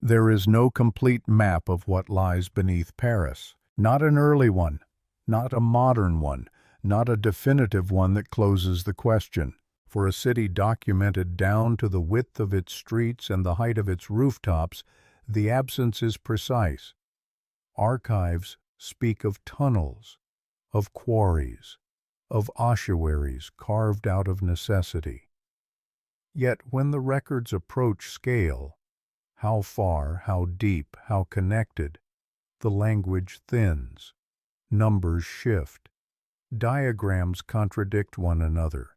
There is no complete map of what lies beneath Paris. Not an early one, not a modern one, not a definitive one that closes the question. For a city documented down to the width of its streets and the height of its rooftops, the absence is precise. Archives speak of tunnels, of quarries, of ossuaries carved out of necessity. Yet when the records approach scale, how far, how deep, how connected, the language thins, numbers shift, diagrams contradict one another.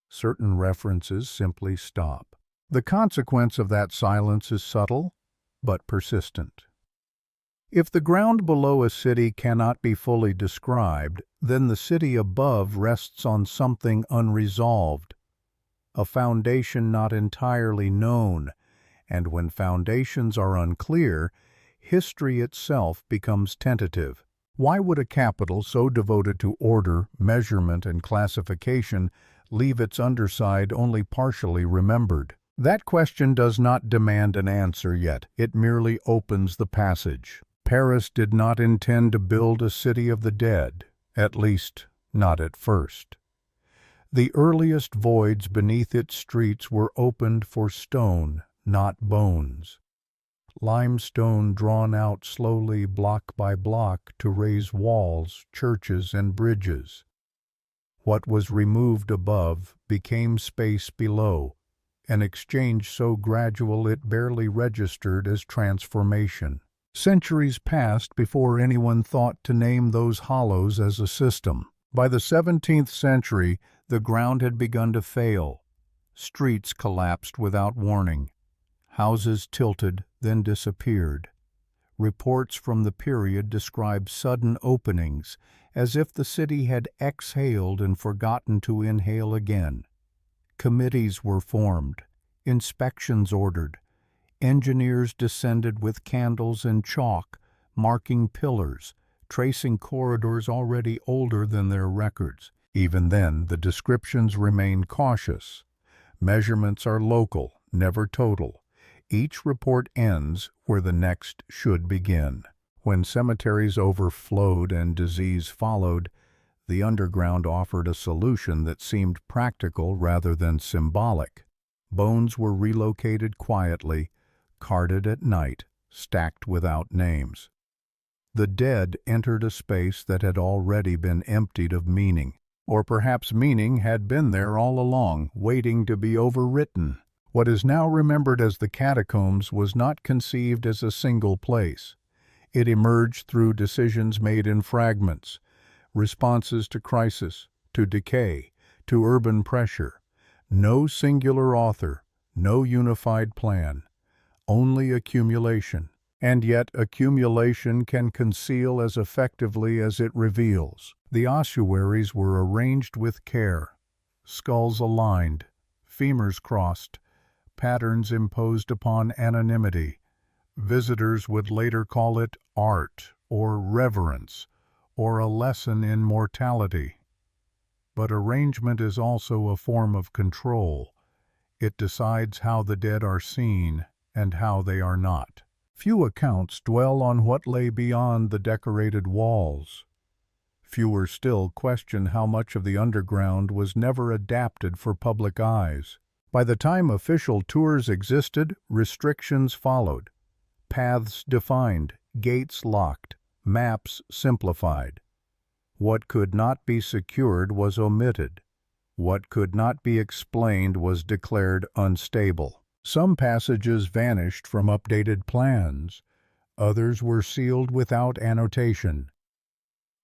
Certain references simply stop. The consequence of that silence is subtle, but persistent. If the ground below a city cannot be fully described, then the city above rests on something unresolved, a foundation not entirely known, and when foundations are unclear, history itself becomes tentative. Why would a capital so devoted to order, measurement, and classification leave its underside only partially remembered? That question does not demand an answer yet. It merely opens the passage. Paris did not intend to build a city of the dead, at least not at first. The earliest voids beneath its streets were opened for stone, not bones. Limestone drawn out slowly block by block to raise walls, churches, and bridges. What was removed above became space below, an exchange so gradual it barely registered as transformation. Centuries passed before anyone thought to name those hollows as a system. By the 17th century, the ground had begun to fail. Streets collapsed without warning. Houses tilted, then disappeared. Reports from the period describe sudden openings, as if the city had exhaled and forgotten to inhale again. Committees were formed, inspections ordered. Engineers descended with candles and chalk, marking pillars, tracing corridors already older than their records. Even then, the descriptions remain cautious. Measurements are local, never total. Each report ends where the next should begin. When cemeteries overflowed and disease followed, the underground offered a solution that seemed practical rather than symbolic. Bones were relocated quietly, carted at night, stacked without names. The dead entered a space that had already been emptied of meaning. Or perhaps meaning had been there all along, waiting to be overwritten. What is now remembered as the catacombs was not conceived as a single place. It emerged through decisions made in fragments, responses to crisis, to decay, to urban pressure. No singular author, no unified plan, only accumulation. And yet accumulation can conceal as effectively as it reveals. The ossuaries were arranged with care, skulls aligned, femurs crossed, patterns imposed upon anonymity. Visitors would later call it art or reverence or a lesson in mortality. But arrangement is also a form of control. It decides how the dead are seen and how they are not. Few accounts dwell on what lay beyond the decorated walls. Fewer still question how much of the underground was never adapted for public eyes. By the time official tours existed, restrictions followed. Paths defined, gates locked, maps simplified. What could not be secured was omitted. What could not be explained was declared unstable. Some passages vanished from updated plans. Others were sealed without annotation.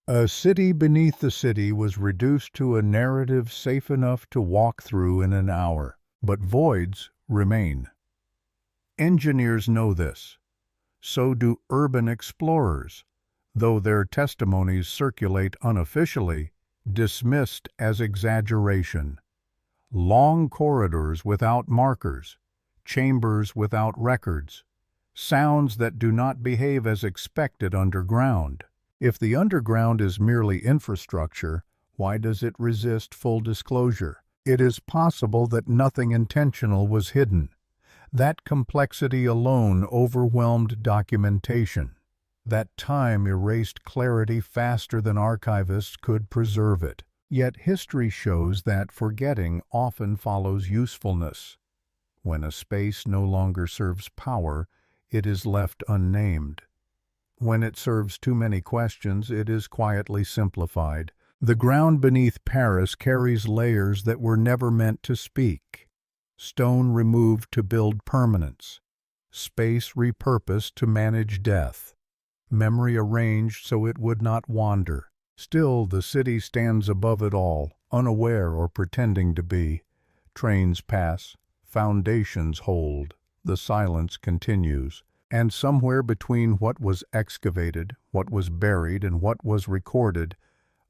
A city beneath the city was reduced to a narrative safe enough to walk through in an hour. But voids remain. Engineers know this. So do urban explorers, though their testimonies circulate unofficially, dismissed as exaggeration. Long corridors without markers, chambers without records, sounds that do not behave as expected underground. If the underground is merely infrastructure, why does it resist full disclosure? It is possible that nothing intentional was hidden, That complexity alone overwhelmed documentation. That time erased clarity faster than archivists could preserve it. Yet history shows that forgetting often follows usefulness. When a space no longer serves power, it is left unnamed. When it serves too many questions, it is quietly simplified. The ground beneath Paris carries layers that were never meant to speak. Stone removed to build permanence. Space repurposed to manage death. Memory arranged so it would not wander. Still, the city stands above it all, unaware or pretending to be. Trains pass, foundations hold, the silence continues. And somewhere between what was excavated, what was buried, and what was recorded,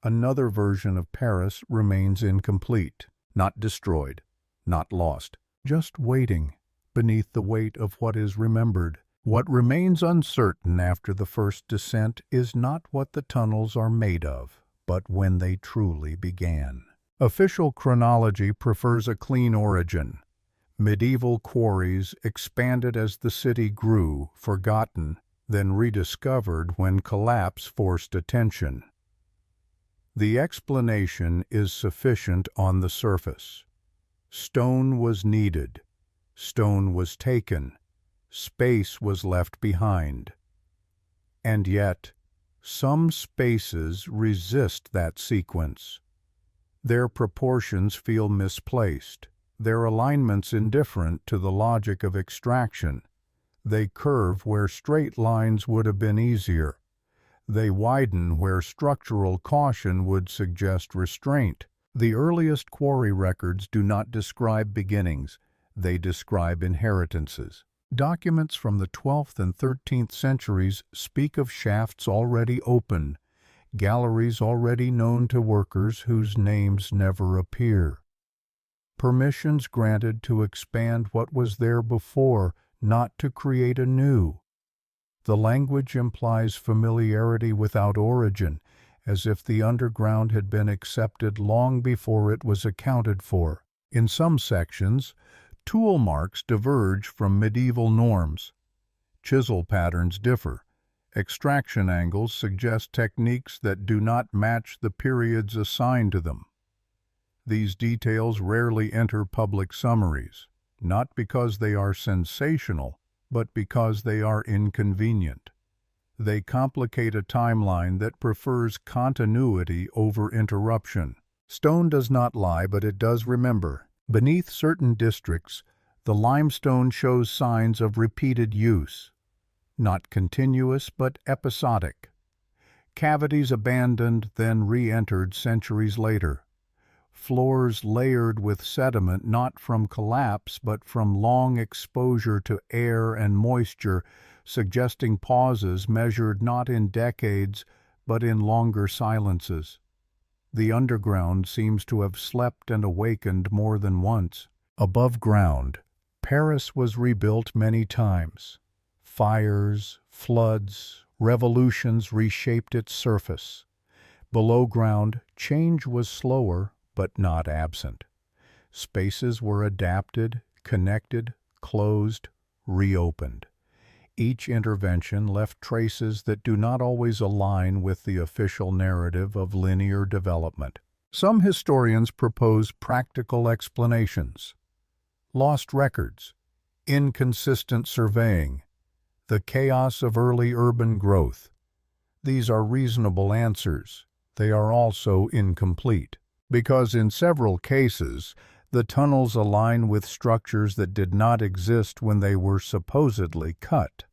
another version of Paris remains incomplete, not destroyed, not lost, just waiting beneath the weight of what is remembered. What remains uncertain after the first descent is not what the tunnels are made of, but when they truly began. Official chronology prefers a clean origin. Medieval quarries expanded as the city grew, forgotten, then rediscovered when collapse forced attention. The explanation is sufficient on the surface. Stone was needed. Stone was taken. Space was left behind. And yet, some spaces resist that sequence. Their proportions feel misplaced. Their alignments indifferent to the logic of extraction. They curve where straight lines would have been easier. They widen where structural caution would suggest restraint. The earliest quarry records do not describe beginnings, they describe inheritances. Documents from the 12th and 13th centuries speak of shafts already open, galleries already known to workers whose names never appear. Permissions granted to expand what was there before, not to create anew. The language implies familiarity without origin, as if the underground had been accepted long before it was accounted for. In some sections, tool marks diverge from medieval norms. Chisel patterns differ. Extraction angles suggest techniques that do not match the periods assigned to them. These details rarely enter public summaries, not because they are sensational, but because they are inconvenient. They complicate a timeline that prefers continuity over interruption. Stone does not lie, but it does remember. Beneath certain districts, the limestone shows signs of repeated use, not continuous but episodic. Cavities abandoned, then re-entered centuries later. Floors layered with sediment not from collapse but from long exposure to air and moisture, suggesting pauses measured not in decades but in longer silences. The underground seems to have slept and awakened more than once. Above ground, Paris was rebuilt many times. Fires, floods, revolutions reshaped its surface. Below ground, change was slower but not absent. Spaces were adapted, connected, closed, reopened. Each intervention left traces that do not always align with the official narrative of linear development. Some historians propose practical explanations. Lost records, inconsistent surveying, the chaos of early urban growth. These are reasonable answers. They are also incomplete, because in several cases, the tunnels align with structures that did not exist when they were supposedly cut.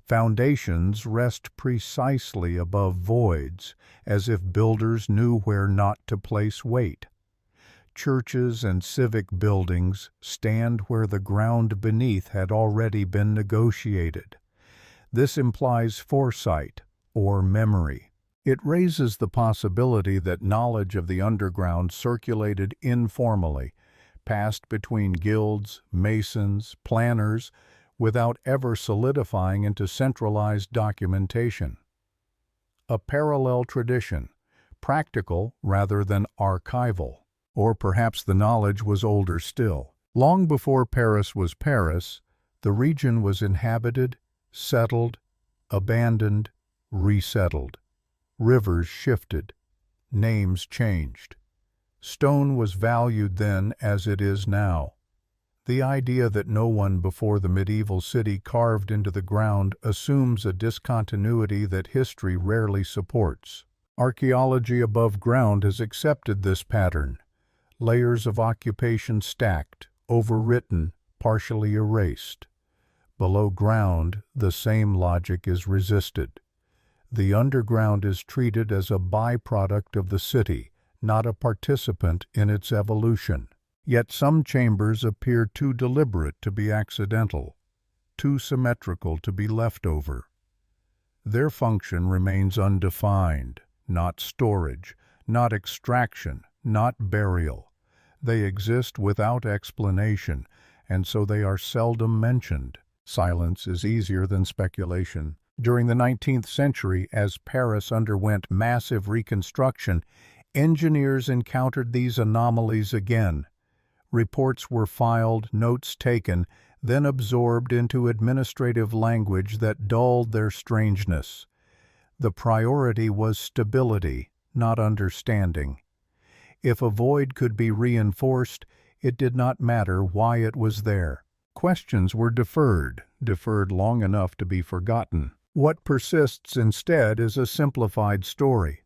Foundations rest precisely above voids, as if builders knew where not to place weight. Churches and civic buildings stand where the ground beneath had already been negotiated. This implies foresight or memory. It raises the possibility that knowledge of the underground circulated informally, passed between guilds, masons, planners, without ever solidifying into centralized documentation. A parallel tradition, practical rather than archival. Or perhaps the knowledge was older still. Long before Paris was Paris, The region was inhabited, settled, abandoned, resettled. Rivers shifted. Names changed. Stone was valued then as it is now. The idea that no one before the medieval city carved into the ground assumes a discontinuity that history rarely supports. Archaeology above ground has accepted this pattern. Layers of occupation stacked, overwritten, partially erased. Below ground, the same logic is resisted. The underground is treated as a byproduct of the city, not a participant in its evolution. Yet some chambers appear too deliberate to be accidental, too symmetrical to be leftover. Their function remains undefined, not storage, not extraction, not burial. They exist without explanation, and so they are seldom mentioned. Silence is easier than speculation. During the 19th century, as Paris underwent massive reconstruction, engineers encountered these anomalies again. Reports were filed, notes taken, then absorbed into administrative language that dulled their strangeness. The priority was stability, not understanding. If a void could be reinforced, it did not matter why it was there. Questions were deferred long enough to be forgotten. What persists instead is a simplified story.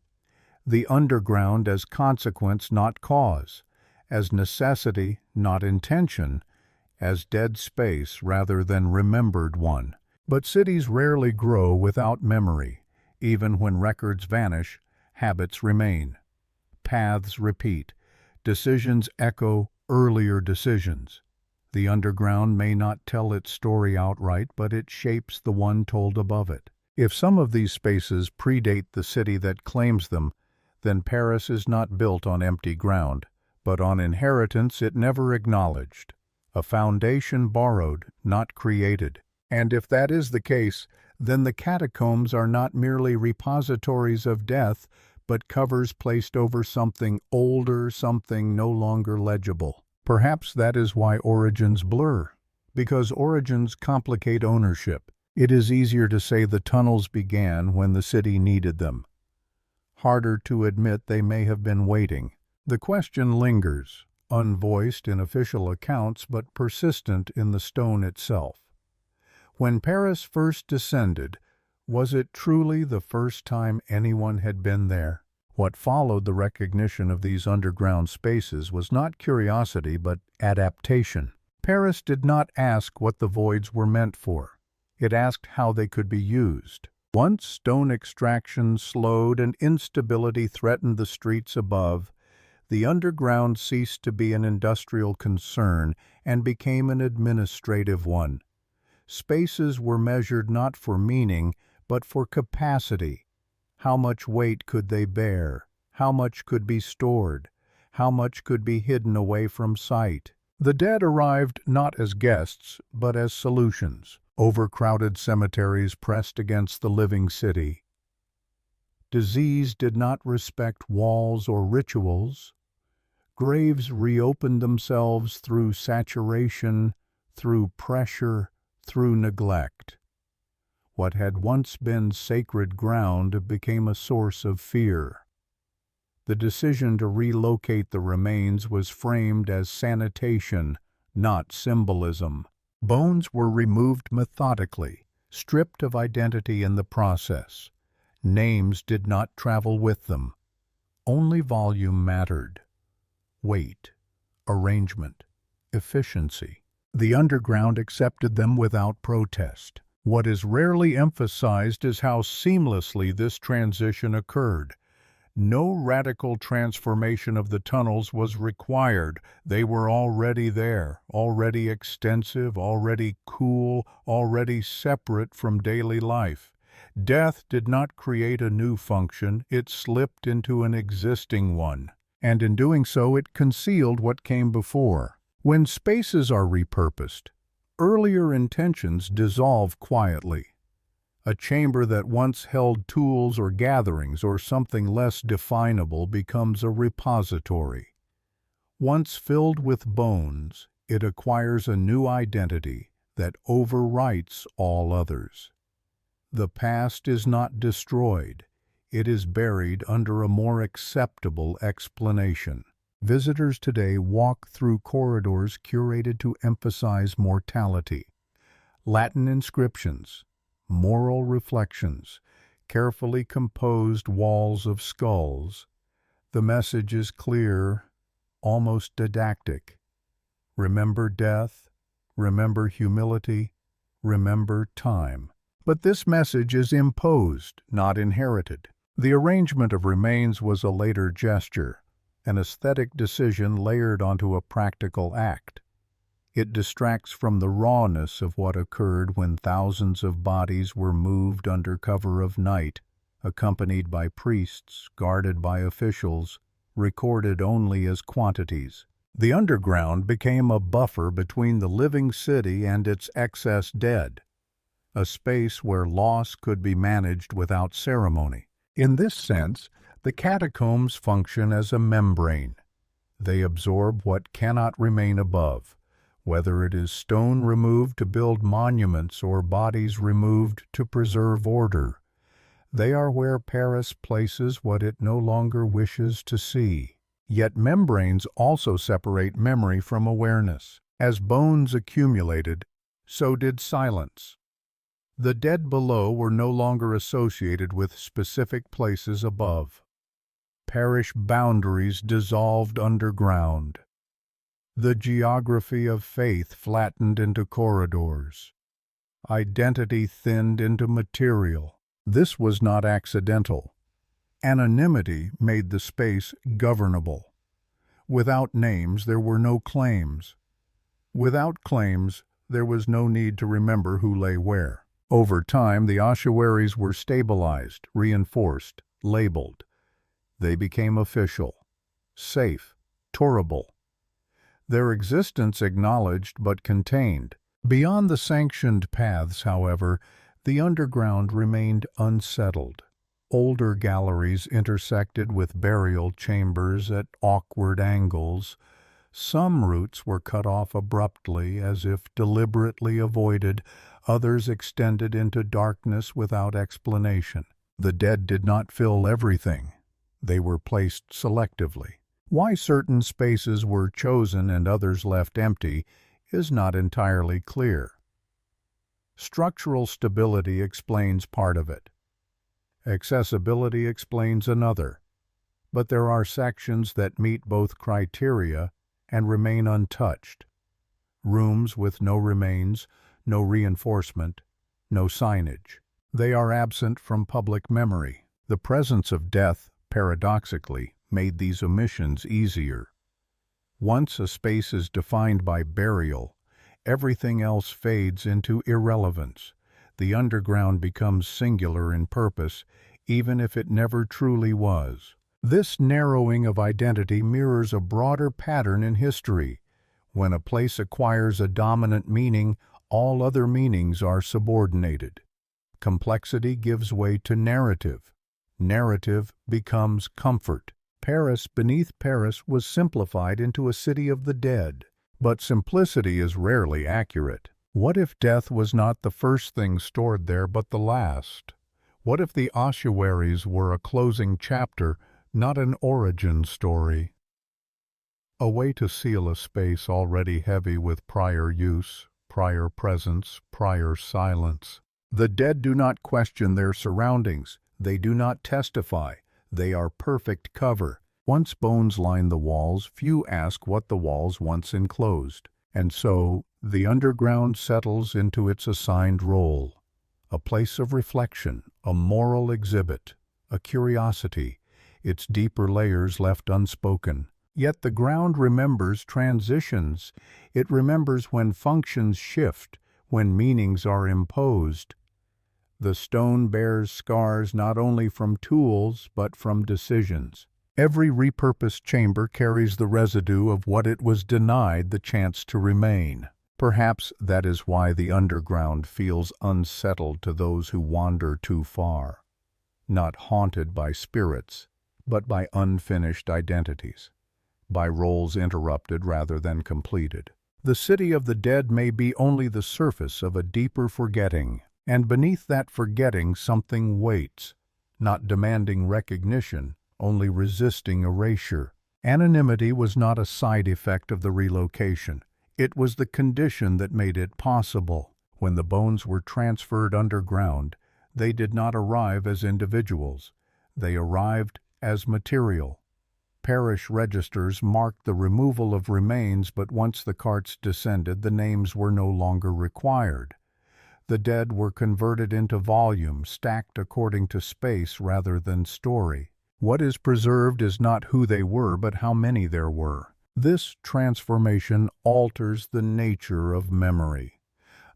The underground as consequence, not cause, as necessity, not intention, as dead space rather than remembered one. But cities rarely grow without memory. Even when records vanish, habits remain. Paths repeat. Decisions echo earlier decisions. The underground may not tell its story outright, but it shapes the one told above it. If some of these spaces predate the city that claims them, then Paris is not built on empty ground, but on inheritance it never acknowledged, a foundation borrowed, not created. And if that is the case, then the catacombs are not merely repositories of death, but covers placed over something older, something no longer legible. Perhaps that is why origins blur, because origins complicate ownership. It is easier to say the tunnels began when the city needed them. Harder to admit they may have been waiting. The question lingers, unvoiced in official accounts but persistent in the stone itself. When Paris first descended, was it truly the first time anyone had been there? What followed the recognition of these underground spaces was not curiosity but adaptation. Paris did not ask what the voids were meant for. It asked how they could be used. Once stone extraction slowed and instability threatened the streets above, the underground ceased to be an industrial concern and became an administrative one. Spaces were measured not for meaning, but for capacity. How much weight could they bear? How much could be stored? How much could be hidden away from sight? The dead arrived not as guests, but as solutions. Overcrowded cemeteries pressed against the living city. Disease did not respect walls or rituals. Graves reopened themselves through saturation, through pressure, through neglect. What had once been sacred ground became a source of fear. The decision to relocate the remains was framed as sanitation, not symbolism. Bones were removed methodically, stripped of identity in the process. Names did not travel with them. Only volume mattered. Weight, arrangement, efficiency. The underground accepted them without protest. What is rarely emphasized is how seamlessly this transition occurred. No radical transformation of the tunnels was required. They were already there, already extensive, already cool, already separate from daily life. Death did not create a new function, it slipped into an existing one. And in doing so, it concealed what came before. When spaces are repurposed, earlier intentions dissolve quietly. A chamber that once held tools or gatherings or something less definable becomes a repository. Once filled with bones, it acquires a new identity, that overwrites all others. The past is not destroyed, it is buried under a more acceptable explanation. Visitors today walk through corridors curated to emphasize mortality. Latin inscriptions, moral reflections, carefully composed walls of skulls. The message is clear, almost didactic. Remember death, remember humility, remember time. But this message is imposed, not inherited. The arrangement of remains was a later gesture, an aesthetic decision layered onto a practical act. It distracts from the rawness of what occurred when thousands of bodies were moved under cover of night, accompanied by priests, guarded by officials, recorded only as quantities. The underground became a buffer between the living city and its excess dead, a space where loss could be managed without ceremony. In this sense, the catacombs function as a membrane. They absorb what cannot remain above, whether it is stone removed to build monuments or bodies removed to preserve order. They are where Paris places what it no longer wishes to see. Yet membranes also separate memory from awareness. As bones accumulated, so did silence. The dead below were no longer associated with specific places above. Parish boundaries dissolved underground. The geography of faith flattened into corridors. Identity thinned into material. This was not accidental. Anonymity made the space governable. Without names, there were no claims. Without claims, there was no need to remember who lay where. Over time, the ossuaries were stabilized, reinforced, labeled. They became official, safe, tourable. Their existence acknowledged but contained. Beyond the sanctioned paths, however, the underground remained unsettled. Older galleries intersected with burial chambers at awkward angles. Some routes were cut off abruptly, as if deliberately avoided. Others extended into darkness without explanation. The dead did not fill everything. They were placed selectively. Why certain spaces were chosen and others left empty is not entirely clear. Structural stability explains part of it. Accessibility explains another. But there are sections that meet both criteria and remain untouched. Rooms with no remains, no reinforcement, no signage. They are absent from public memory. The presence of death, paradoxically, made these omissions easier. Once a space is defined by burial, everything else fades into irrelevance. The underground becomes singular in purpose, even if it never truly was. This narrowing of identity mirrors a broader pattern in history. When a place acquires a dominant meaning, all other meanings are subordinated. Complexity gives way to narrative. Narrative becomes comfort. Paris beneath Paris was simplified into a city of the dead. But simplicity is rarely accurate. What if death was not the first thing stored there, but the last? What if the ossuaries were a closing chapter, not an origin story? A way to seal a space already heavy with prior use, prior presence, prior silence. The dead do not question their surroundings. They do not testify. They are perfect cover. Once bones line the walls, few ask what the walls once enclosed. And so, the underground settles into its assigned role. A place of reflection, a moral exhibit, a curiosity, its deeper layers left unspoken. Yet the ground remembers transitions. It remembers when functions shift, when meanings are imposed. The stone bears scars not only from tools, but from decisions. Every repurposed chamber carries the residue of what it was denied the chance to remain. Perhaps that is why the underground feels unsettled to those who wander too far, not haunted by spirits, but by unfinished identities, by roles interrupted rather than completed. The city of the dead may be only the surface of a deeper forgetting, and beneath that forgetting something waits, not demanding recognition, only resisting erasure. Anonymity was not a side effect of the relocation. It was the condition that made it possible. When the bones were transferred underground, they did not arrive as individuals. They arrived as material. Parish registers marked the removal of remains, but once the carts descended, the names were no longer required. The dead were converted into volumes, stacked according to space rather than story. What is preserved is not who they were, but how many there were. This transformation alters the nature of memory.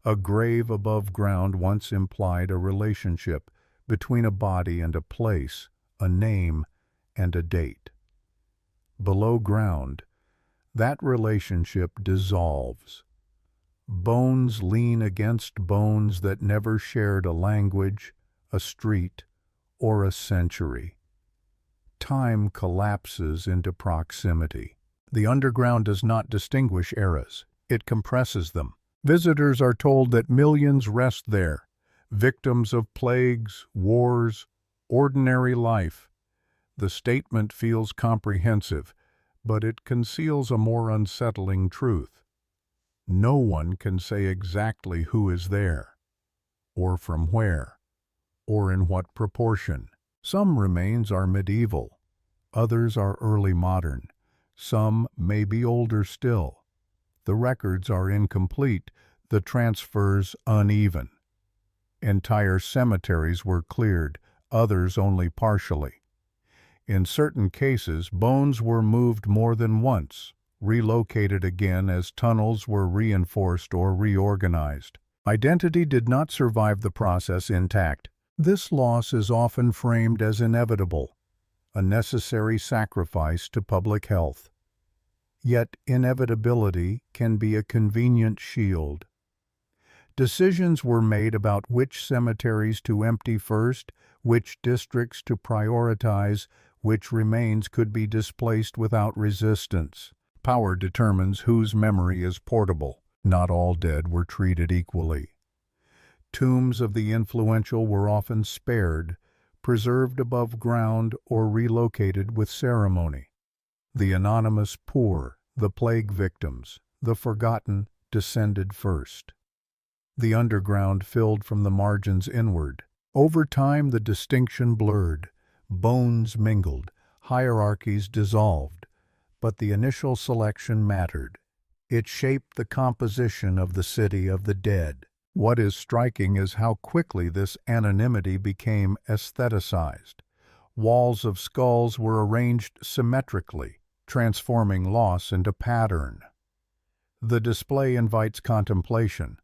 A grave above ground once implied a relationship between a body and a place, a name and a date. Below ground, that relationship dissolves. Bones lean against bones that never shared a language, a street, or a century. Time collapses into proximity. The underground does not distinguish eras, it compresses them. Visitors are told that millions rest there, victims of plagues, wars, ordinary life. The statement feels comprehensive, but it conceals a more unsettling truth. No one can say exactly who is there, or from where, or in what proportion. Some remains are medieval, others are early modern, some may be older still. The records are incomplete, the transfers uneven. Entire cemeteries were cleared, others only partially. In certain cases, bones were moved more than once, relocated again as tunnels were reinforced or reorganized. Identity did not survive the process intact. This loss is often framed as inevitable, a necessary sacrifice to public health. Yet inevitability can be a convenient shield. Decisions were made about which cemeteries to empty first, which districts to prioritize, which remains could be displaced without resistance. Power determines whose memory is portable. Not all dead were treated equally. Tombs of the influential were often spared, preserved above ground, or relocated with ceremony. The anonymous poor, the plague victims, the forgotten descended first. The underground filled from the margins inward. Over time the distinction blurred, bones mingled, hierarchies dissolved, but the initial selection mattered. It shaped the composition of the city of the dead. What is striking is how quickly this anonymity became aestheticized. Walls of skulls were arranged symmetrically, transforming loss into pattern. The display invites contemplation,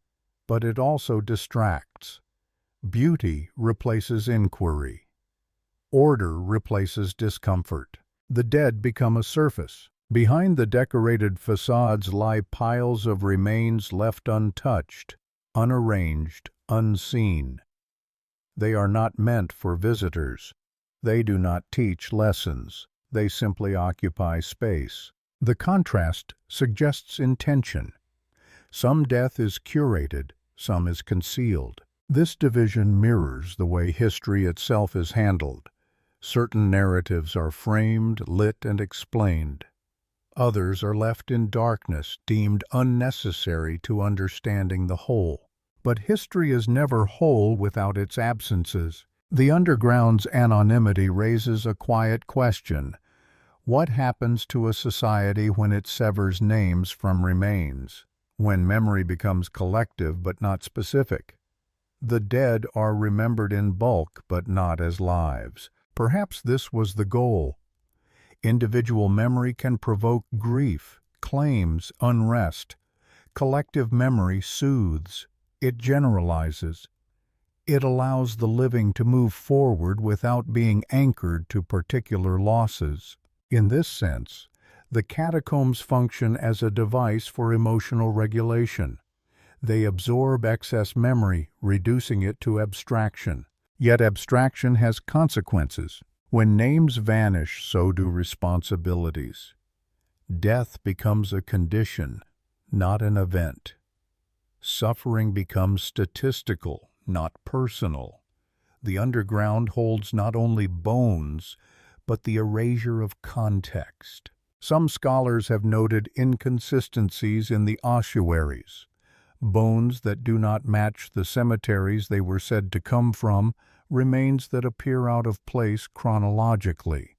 but it also distracts. Beauty replaces inquiry. Order replaces discomfort. The dead become a surface. Behind the decorated facades lie piles of remains left untouched, unarranged, unseen. They are not meant for visitors. They do not teach lessons. They simply occupy space. The contrast suggests intention. Some death is curated, some is concealed. This division mirrors the way history itself is handled. Certain narratives are framed, lit, and explained. Others are left in darkness, deemed unnecessary to understanding the whole. But history is never whole without its absences. The underground's anonymity raises a quiet question. What happens to a society when it severs names from remains? When memory becomes collective but not specific? The dead are remembered in bulk but not as lives. Perhaps this was the goal. Individual memory can provoke grief, claims unrest. Collective memory soothes. It generalizes. It allows the living to move forward without being anchored to particular losses. In this sense, the catacombs function as a device for emotional regulation. They absorb excess memory, reducing it to abstraction. Yet abstraction has consequences. When names vanish, so do responsibilities. Death becomes a condition, not an event. Suffering becomes statistical, not personal. The underground holds not only bones, but the erasure of context. Some scholars have noted inconsistencies in the ossuaries. Bones that do not match the cemeteries they were said to come from, remains that appear out of place chronologically.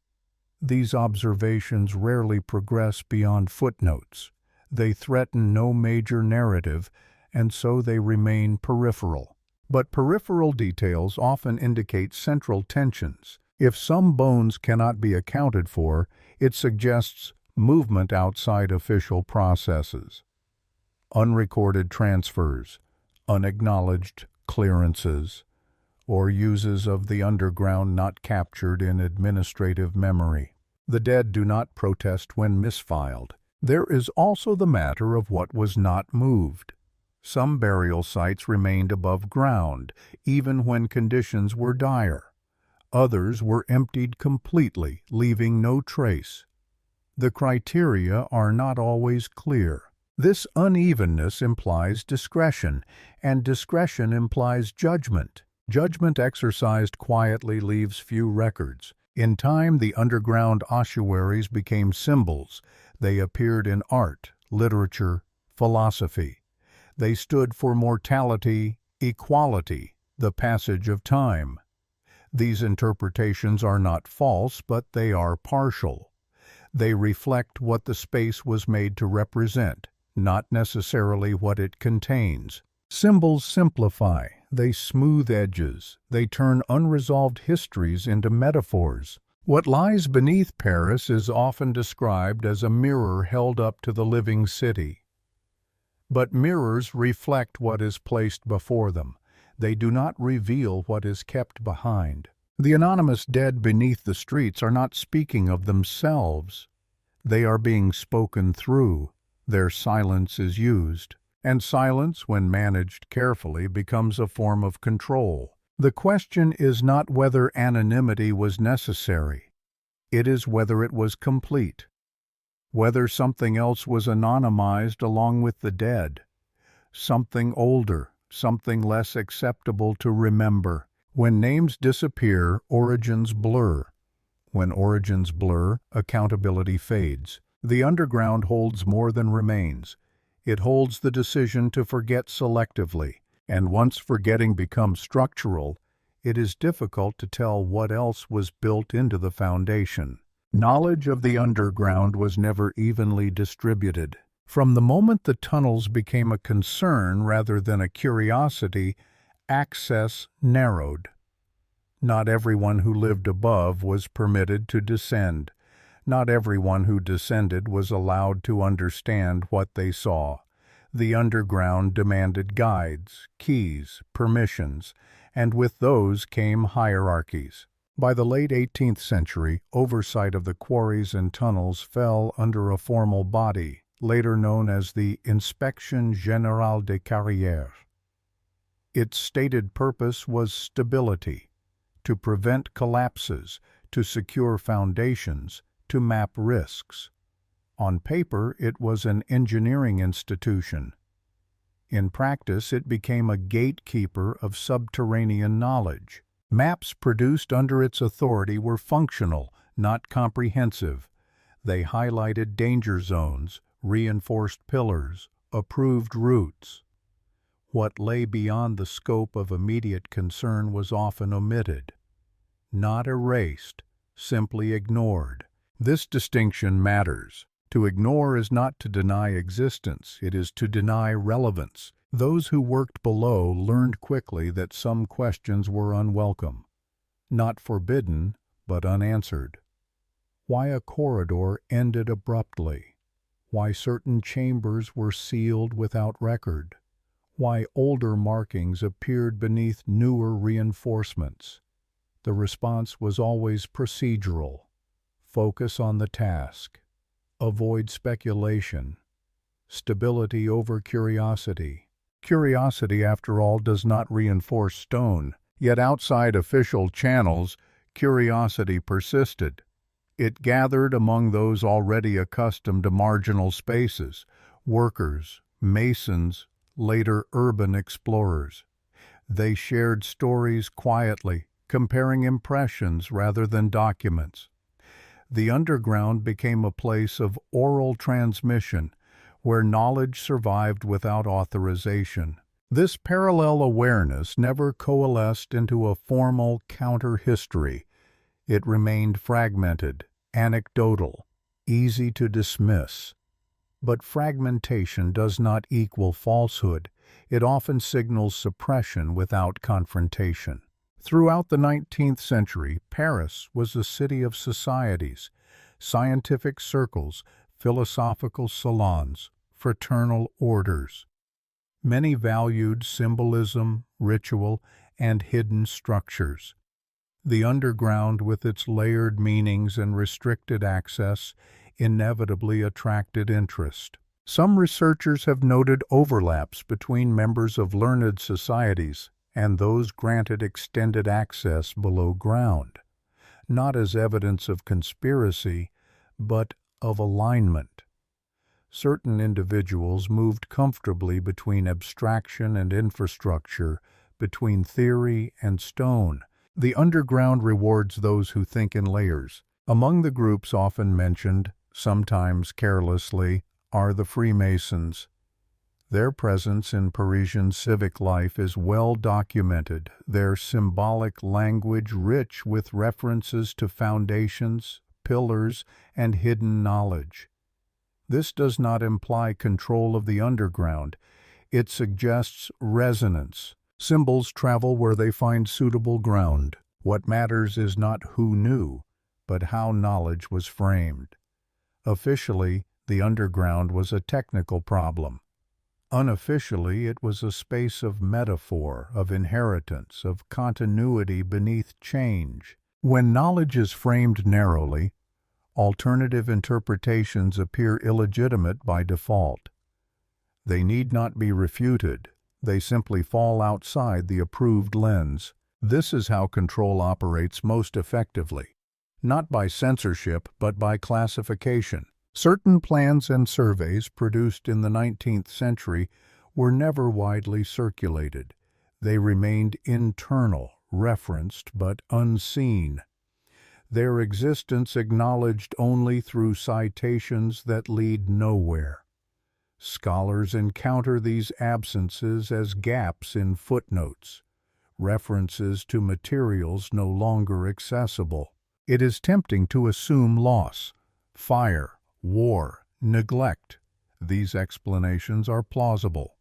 These observations rarely progress beyond footnotes. They threaten no major narrative, and so they remain peripheral. But peripheral details often indicate central tensions. If some bones cannot be accounted for, it suggests movement outside official processes. Unrecorded transfers, unacknowledged clearances, or uses of the underground not captured in administrative memory. The dead do not protest when misfiled. There is also the matter of what was not moved. Some burial sites remained above ground, even when conditions were dire. Others were emptied completely, leaving no trace. The criteria are not always clear. This unevenness implies discretion, and discretion implies judgment. Judgment exercised quietly leaves few records. In time, the underground ossuaries became symbols. They appeared in art, literature, philosophy. They stood for mortality, equality, the passage of time. These interpretations are not false, but they are partial. They reflect what the space was made to represent, not necessarily what it contains. Symbols simplify, they smooth edges, they turn unresolved histories into metaphors. What lies beneath Paris is often described as a mirror held up to the living city. But mirrors reflect what is placed before them. They do not reveal what is kept behind. The anonymous dead beneath the streets are not speaking of themselves. They are being spoken through. Their silence is used. And silence, when managed carefully, becomes a form of control. The question is not whether anonymity was necessary. It is whether it was complete. Whether something else was anonymized along with the dead. Something older, something less acceptable to remember. When names disappear, origins blur. When origins blur, accountability fades. The underground holds more than remains. It holds the decision to forget selectively, and once forgetting becomes structural, it is difficult to tell what else was built into the foundation. Knowledge of the underground was never evenly distributed. From the moment the tunnels became a concern rather than a curiosity, access narrowed. Not everyone who lived above was permitted to descend. Not everyone who descended was allowed to understand what they saw. The underground demanded guides, keys, permissions, and with those came hierarchies. By the late 18th century, oversight of the quarries and tunnels fell under a formal body, later known as the Inspection Générale des Carrières. Its stated purpose was stability, to prevent collapses, to secure foundations, to map risks. On paper, it was an engineering institution. In practice, it became a gatekeeper of subterranean knowledge. Maps produced under its authority were functional, not comprehensive. They highlighted danger zones, reinforced pillars, approved routes. What lay beyond the scope of immediate concern was often omitted. Not erased, simply ignored. This distinction matters. To ignore is not to deny existence, it is to deny relevance. Those who worked below learned quickly that some questions were unwelcome. Not forbidden, but unanswered. Why a corridor ended abruptly. Why certain chambers were sealed without record. Why older markings appeared beneath newer reinforcements. The response was always procedural. Focus on the task. Avoid speculation. Stability over curiosity. Curiosity, after all, does not reinforce stone. Yet outside official channels, curiosity persisted. It gathered among those already accustomed to marginal spaces, workers, Masons, later urban explorers. They shared stories quietly, comparing impressions rather than documents. The underground became a place of oral transmission, where knowledge survived without authorization. This parallel awareness never coalesced into a formal counter-history. It remained fragmented, anecdotal, easy to dismiss. But fragmentation does not equal falsehood. It often signals suppression without confrontation. Throughout the 19th century, Paris was a city of societies, scientific circles, philosophical salons, fraternal orders. Many valued symbolism, ritual, and hidden structures. The underground, with its layered meanings and restricted access, inevitably attracted interest. Some researchers have noted overlaps between members of learned societies and those granted extended access below ground, not as evidence of conspiracy, but of alignment. Certain individuals moved comfortably between abstraction and infrastructure, between theory and stone. The underground rewards those who think in layers. Among the groups often mentioned, sometimes carelessly, are the Freemasons. Their presence in Parisian civic life is well documented, their symbolic language rich with references to foundations, pillars, and hidden knowledge. This does not imply control of the underground. It suggests resonance. Symbols travel where they find suitable ground. What matters is not who knew, but how knowledge was framed. Officially, the underground was a technical problem. Unofficially, it was a space of metaphor, of inheritance, of continuity beneath change. When knowledge is framed narrowly, alternative interpretations appear illegitimate by default. They need not be refuted. They simply fall outside the approved lens. This is how control operates most effectively, not by censorship, but by classification. Certain plans and surveys produced in the 19th century were never widely circulated. They remained internal, referenced but unseen. Their existence acknowledged only through citations that lead nowhere. Scholars encounter these absences as gaps in footnotes, references to materials no longer accessible. It is tempting to assume loss, fire, war, neglect. These explanations are plausible.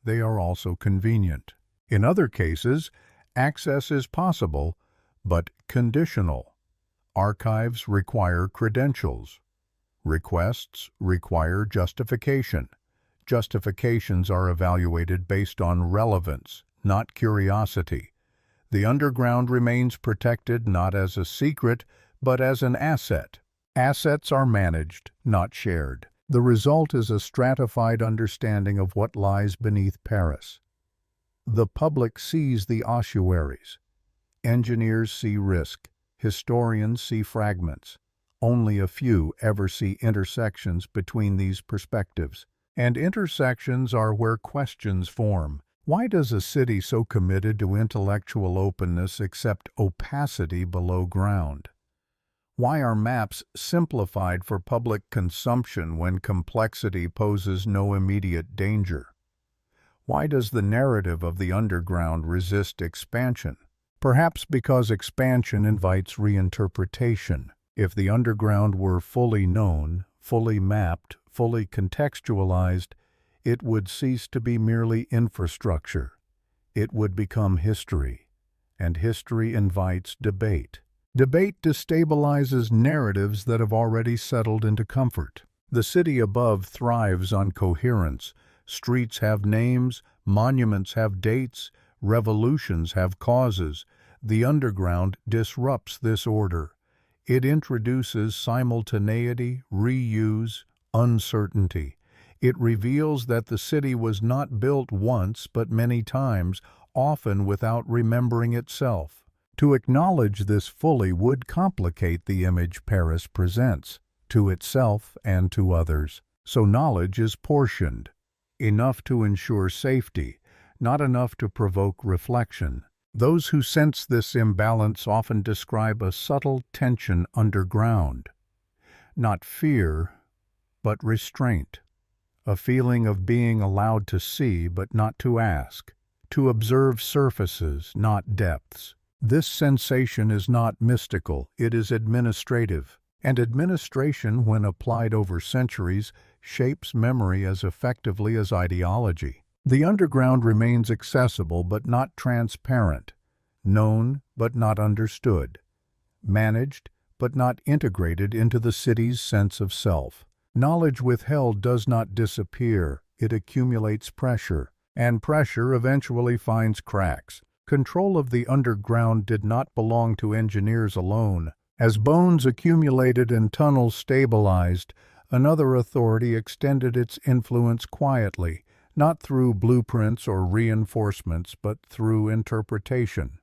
They are also convenient. In other cases, access is possible, but conditional. Archives require credentials. Requests require justification. Justifications are evaluated based on relevance, not curiosity. The underground remains protected not as a secret, but as an asset. Assets are managed, not shared. The result is a stratified understanding of what lies beneath Paris. The public sees the ossuaries. Engineers see risk. Historians see fragments. Only a few ever see intersections between these perspectives. And intersections are where questions form. Why does a city so committed to intellectual openness accept opacity below ground? Why are maps simplified for public consumption when complexity poses no immediate danger? Why does the narrative of the underground resist expansion? Perhaps because expansion invites reinterpretation. If the underground were fully known, fully mapped, fully contextualized, it would cease to be merely infrastructure. It would become history, and history invites debate. Debate destabilizes narratives that have already settled into comfort. The city above thrives on coherence. Streets have names, monuments have dates, revolutions have causes. The underground disrupts this order. It introduces simultaneity, reuse, uncertainty. It reveals that the city was not built once but many times, often without remembering itself. To acknowledge this fully would complicate the image Paris presents, to itself and to others. So knowledge is portioned. enough to ensure safety, not enough to provoke reflection. Those who sense this imbalance often describe a subtle tension underground. Not fear, but restraint. A feeling of being allowed to see but not to ask, to observe surfaces, not depths. This sensation is not mystical, it is administrative. And administration, when applied over centuries, shapes memory as effectively as ideology. The underground remains accessible but not transparent, known but not understood, managed but not integrated into the city's sense of self. Knowledge withheld does not disappear, it accumulates pressure, and pressure eventually finds cracks. Control of the underground did not belong to engineers alone. As bones accumulated and tunnels stabilized, another authority extended its influence quietly, not through blueprints or reinforcements, but through interpretation.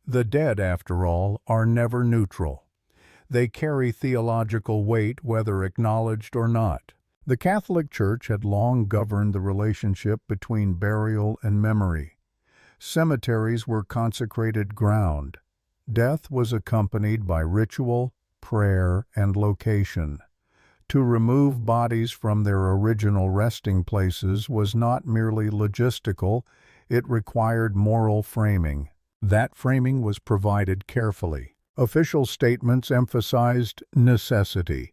The dead, after all, are never neutral. They carry theological weight whether acknowledged or not. The Catholic Church had long governed the relationship between burial and memory. Cemeteries were consecrated ground. Death was accompanied by ritual, prayer, and location. To remove bodies from their original resting places was not merely logistical, it required moral framing. That framing was provided carefully. Official statements emphasized necessity.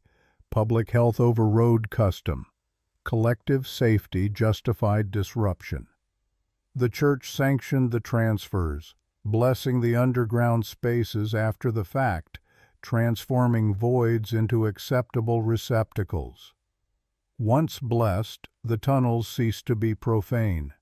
Public health overrode custom. Collective safety justified disruption. The Church sanctioned the transfers, blessing the underground spaces after the fact, transforming voids into acceptable receptacles. Once blessed, the tunnels ceased to be profane.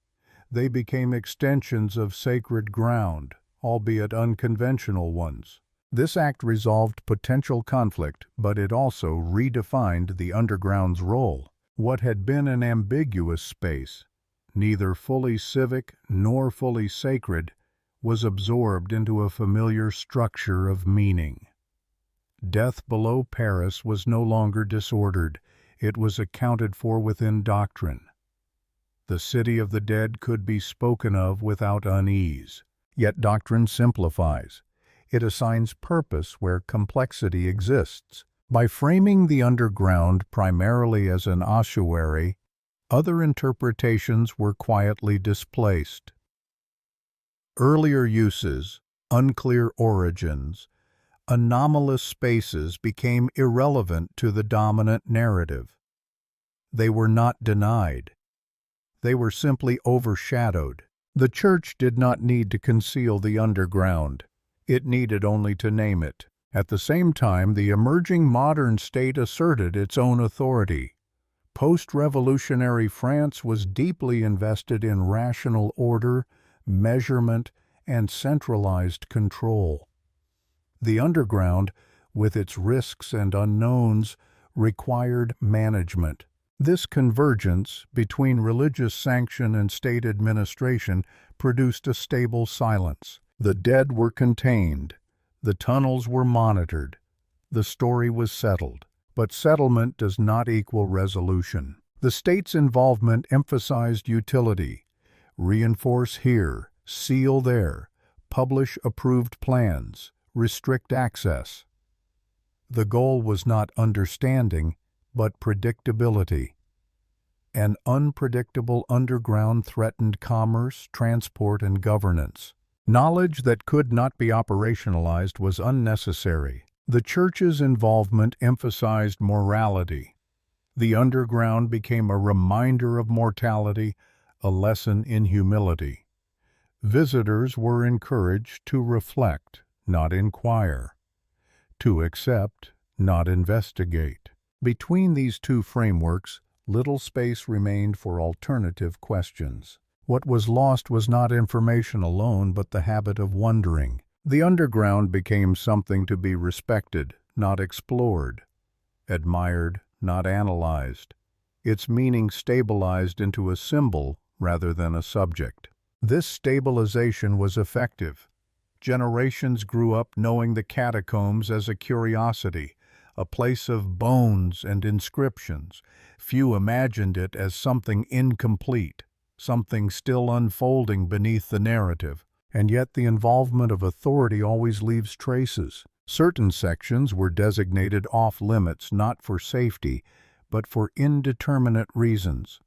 They became extensions of sacred ground, albeit unconventional ones. This act resolved potential conflict, but it also redefined the underground's role. What had been an ambiguous space, neither fully civic nor fully sacred, was absorbed into a familiar structure of meaning. Death below Paris was no longer disordered, it was accounted for within doctrine. The city of the dead could be spoken of without unease. Yet doctrine simplifies. It assigns purpose where complexity exists. By framing the underground primarily as an ossuary, other interpretations were quietly displaced. Earlier uses, unclear origins, anomalous spaces became irrelevant to the dominant narrative. They were not denied. They were simply overshadowed. The Church did not need to conceal the underground. It needed only to name it. At the same time, the emerging modern state asserted its own authority. Post-revolutionary France was deeply invested in rational order, measurement, and centralized control. The underground, with its risks and unknowns, required management. This convergence between religious sanction and state administration produced a stable silence. The dead were contained. The tunnels were monitored. The story was settled. But settlement does not equal resolution. The state's involvement emphasized utility. Reinforce here, seal there, publish approved plans, restrict access. The goal was not understanding, but predictability. An unpredictable underground threatened commerce, transport, and governance. Knowledge that could not be operationalized was unnecessary. The Church's involvement emphasized morality. The underground became a reminder of mortality, a lesson in humility. Visitors were encouraged to reflect, not inquire, to accept, not investigate. Between these two frameworks, little space remained for alternative questions. What was lost was not information alone, but the habit of wondering. The underground became something to be respected, not explored, admired, not analyzed. Its meaning stabilized into a symbol rather than a subject. This stabilization was effective. Generations grew up knowing the catacombs as a curiosity, a place of bones and inscriptions. Few imagined it as something incomplete, something still unfolding beneath the narrative. And yet the involvement of authority always leaves traces. Certain sections were designated off-limits not for safety, but for indeterminate reasons.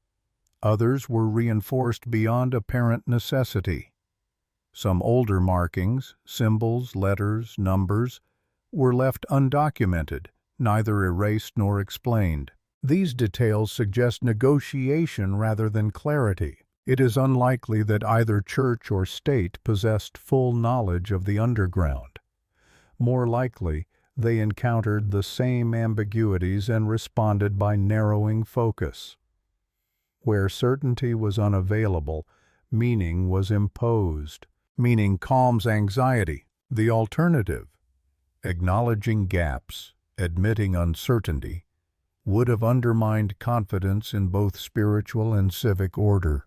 Others were reinforced beyond apparent necessity. Some older markings, symbols, letters, numbers, were left undocumented, neither erased nor explained. These details suggest negotiation rather than clarity. It is unlikely that either church or state possessed full knowledge of the underground. More likely, they encountered the same ambiguities and responded by narrowing focus. Where certainty was unavailable, meaning was imposed. Meaning calms anxiety. The alternative, acknowledging gaps, admitting uncertainty, would have undermined confidence in both spiritual and civic order.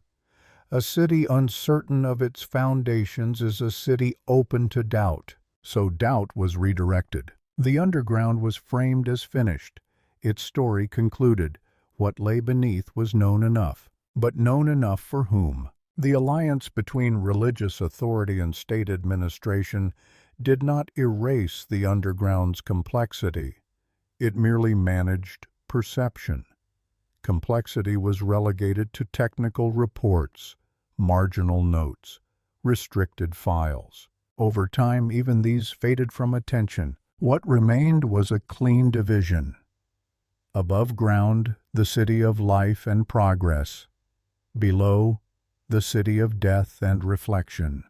A city uncertain of its foundations is a city open to doubt, so doubt was redirected. The underground was framed as finished, its story concluded. What lay beneath was known enough. But known enough for whom? The alliance between religious authority and state administration did not erase the underground's complexity. It merely managed perception. Complexity was relegated to technical reports, marginal notes, restricted files. Over time, even these faded from attention. What remained was a clean division. Above ground, the city of life and progress. Below, the city of death and reflection.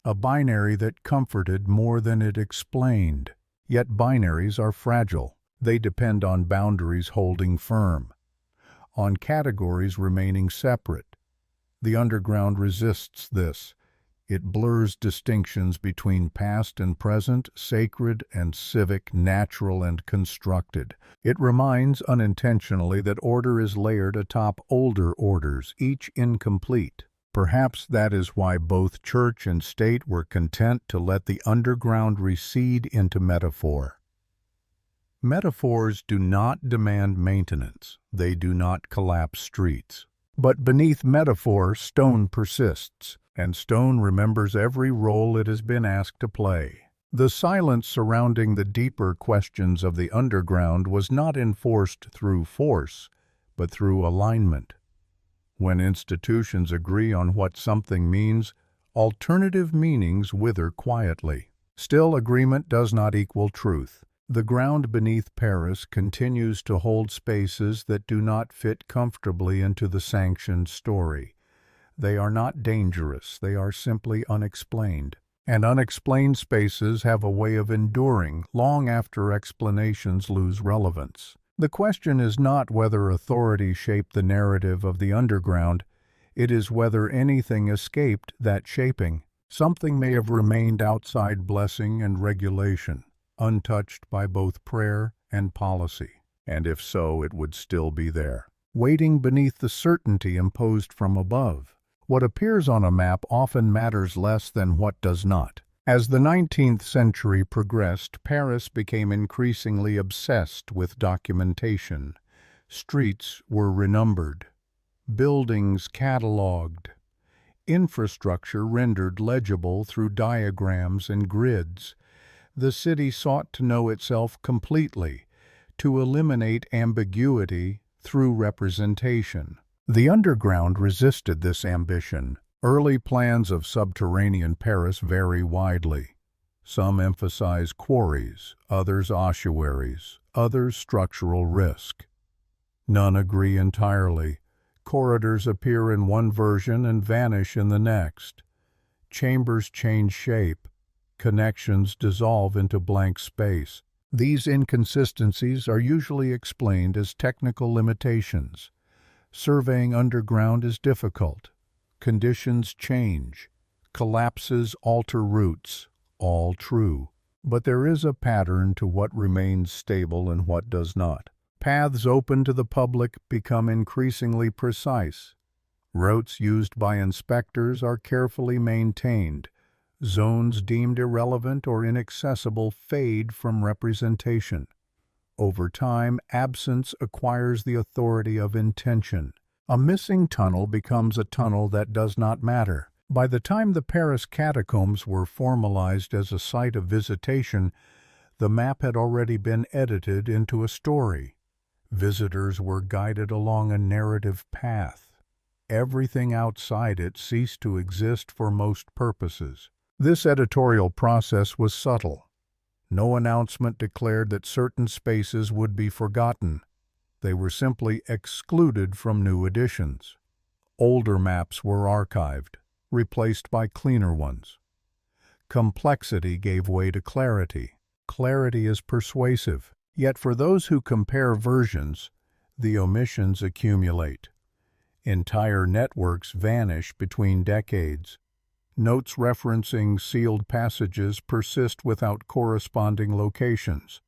A binary that comforted more than it explained. Yet binaries are fragile. They depend on boundaries holding firm, on categories remaining separate. The underground resists this. It blurs distinctions between past and present, sacred and civic, natural and constructed. It reminds unintentionally that order is layered atop older orders, each incomplete. Perhaps that is why both church and state were content to let the underground recede into metaphor. Metaphors do not demand maintenance. They do not collapse streets. But beneath metaphor, stone persists. And stone remembers every role it has been asked to play. The silence surrounding the deeper questions of the underground was not enforced through force, but through alignment. When institutions agree on what something means, alternative meanings wither quietly. Still, agreement does not equal truth. The ground beneath Paris continues to hold spaces that do not fit comfortably into the sanctioned story. They are not dangerous, they are simply unexplained. And unexplained spaces have a way of enduring long after explanations lose relevance. The question is not whether authority shaped the narrative of the underground, it is whether anything escaped that shaping. Something may have remained outside blessing and regulation, untouched by both prayer and policy. And if so, it would still be there, waiting beneath the certainty imposed from above. What appears on a map often matters less than what does not. As the 19th century progressed, Paris became increasingly obsessed with documentation. Streets were renumbered, buildings catalogued, infrastructure rendered legible through diagrams and grids. The city sought to know itself completely, to eliminate ambiguity through representation. The underground resisted this ambition. Early plans of subterranean Paris vary widely. Some emphasize quarries, others ossuaries, others structural risk. None agree entirely. Corridors appear in one version and vanish in the next. Chambers change shape. Connections dissolve into blank space. These inconsistencies are usually explained as technical limitations. Surveying underground is difficult. Conditions change. Collapses alter routes. All true. But there is a pattern to what remains stable and what does not. Paths open to the public become increasingly precise. Routes used by inspectors are carefully maintained. Zones deemed irrelevant or inaccessible fade from representation. Over time, absence acquires the authority of intention. A missing tunnel becomes a tunnel that does not matter. By the time the Paris catacombs were formalized as a site of visitation, the map had already been edited into a story. Visitors were guided along a narrative path. Everything outside it ceased to exist for most purposes. This editorial process was subtle. No announcement declared that certain spaces would be forgotten. They were simply excluded from new editions. Older maps were archived, replaced by cleaner ones. Complexity gave way to clarity. Clarity is persuasive, yet for those who compare versions, the omissions accumulate. Entire networks vanish between decades. Notes referencing sealed passages persist without corresponding locations.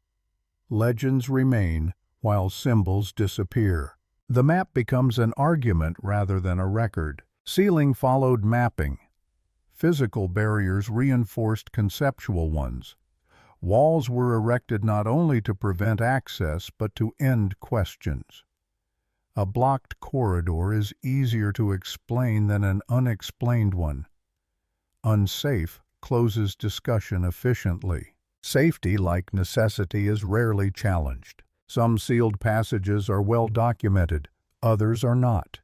Legends remain while symbols disappear. The map becomes an argument rather than a record. Sealing followed mapping. Physical barriers reinforced conceptual ones. Walls were erected not only to prevent access but to end questions. A blocked corridor is easier to explain than an unexplained one. Unsafe closes discussion efficiently. Safety, like necessity, is rarely challenged. Some sealed passages are well documented, others are not.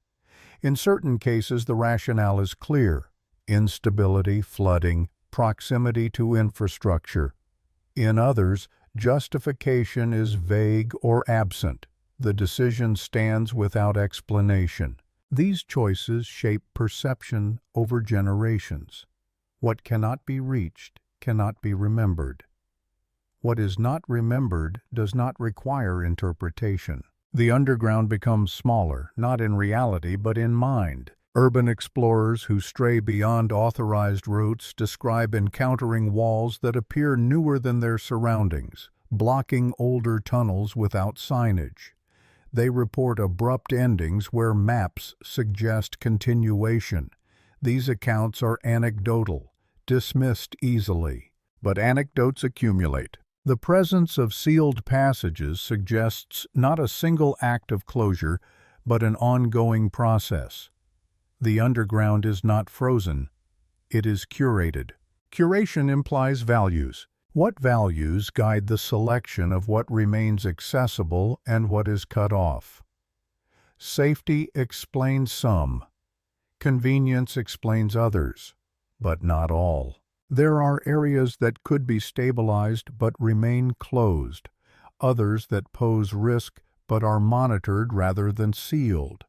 In certain cases, the rationale is clear: instability, flooding, proximity to infrastructure. In others, justification is vague or absent. The decision stands without explanation. These choices shape perception over generations. What cannot be reached cannot be remembered. What is not remembered does not require interpretation. The underground becomes smaller, not in reality but in mind. Urban explorers who stray beyond authorized routes describe encountering walls that appear newer than their surroundings, blocking older tunnels without signage. They report abrupt endings where maps suggest continuation. These accounts are anecdotal, dismissed easily, but anecdotes accumulate. The presence of sealed passages suggests not a single act of closure, but an ongoing process. The underground is not frozen, it is curated. Curation implies values. What values guide the selection of what remains accessible and what is cut off? Safety explains some. Convenience explains others, but not all. There are areas that could be stabilized but remain closed, others that pose risk but are monitored rather than sealed.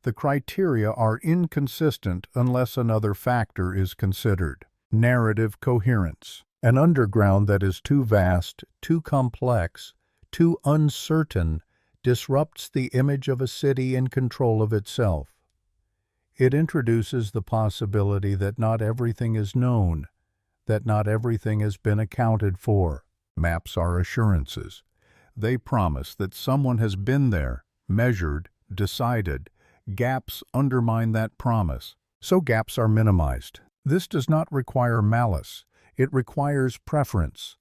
The criteria are inconsistent unless another factor is considered. Narrative coherence. An underground that is too vast, too complex, too uncertain disrupts the image of a city in control of itself. It introduces the possibility that not everything is known, that not everything has been accounted for. Maps are assurances. They promise that someone has been there, measured, decided. Gaps undermine that promise, so gaps are minimized. This does not require malice. It requires preference,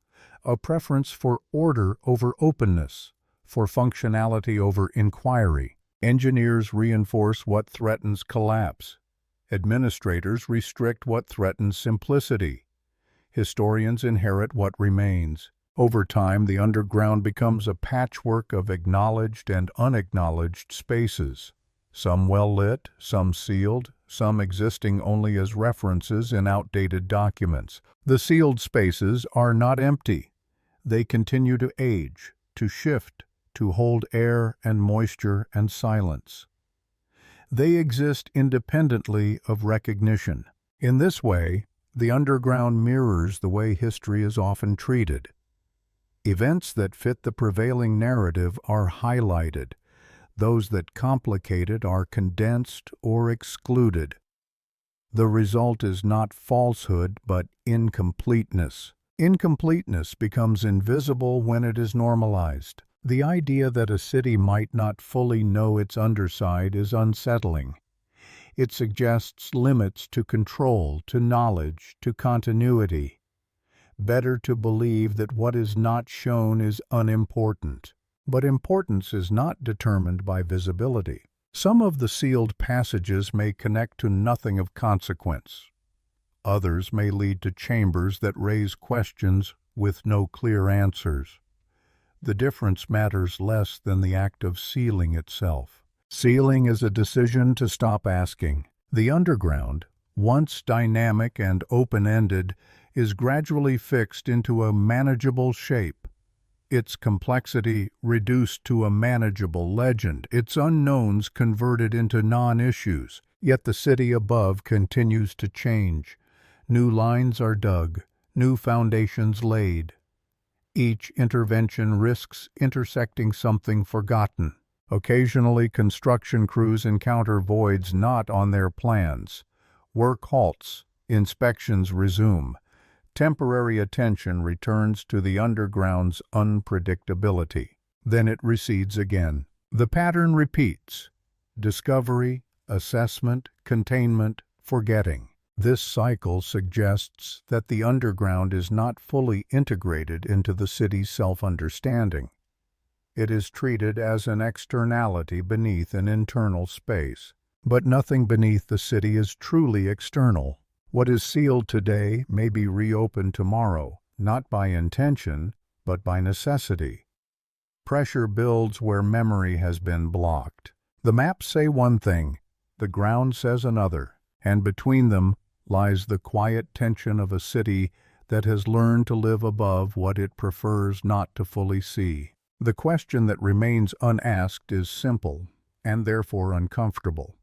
a preference for order over openness, for functionality over inquiry. Engineers reinforce what threatens collapse. Administrators restrict what threatens simplicity. Historians inherit what remains. Over time, the underground becomes a patchwork of acknowledged and unacknowledged spaces. Some well-lit, some sealed, some existing only as references in outdated documents. The sealed spaces are not empty. They continue to age, to shift, to hold air and moisture and silence. They exist independently of recognition. In this way, the underground mirrors the way history is often treated. Events that fit the prevailing narrative are highlighted. Those that complicate it are condensed or excluded. The result is not falsehood, but incompleteness. Incompleteness becomes invisible when it is normalized. The idea that a city might not fully know its underside is unsettling. It suggests limits to control, to knowledge, to continuity. Better to believe that what is not shown is unimportant. But importance is not determined by visibility. Some of the sealed passages may connect to nothing of consequence. Others may lead to chambers that raise questions with no clear answers. The difference matters less than the act of sealing itself. Sealing is a decision to stop asking. The underground, once dynamic and open-ended, is gradually fixed into a manageable shape. Its complexity reduced to a manageable legend, its unknowns converted into non-issues. Yet the city above continues to change. New lines are dug, new foundations laid. Each intervention risks intersecting something forgotten. Occasionally, construction crews encounter voids not on their plans. Work halts, inspections resume. Temporary attention returns to the underground's unpredictability. Then it recedes again. The pattern repeats: discovery, assessment, containment, forgetting. This cycle suggests that the underground is not fully integrated into the city's self-understanding. It is treated as an externality beneath an internal space. But nothing beneath the city is truly external. What is sealed today may be reopened tomorrow, not by intention, but by necessity. Pressure builds where memory has been blocked. The maps say one thing, the ground says another, and between them lies the quiet tension of a city that has learned to live above what it prefers not to fully see. The question that remains unasked is simple, and therefore uncomfortable.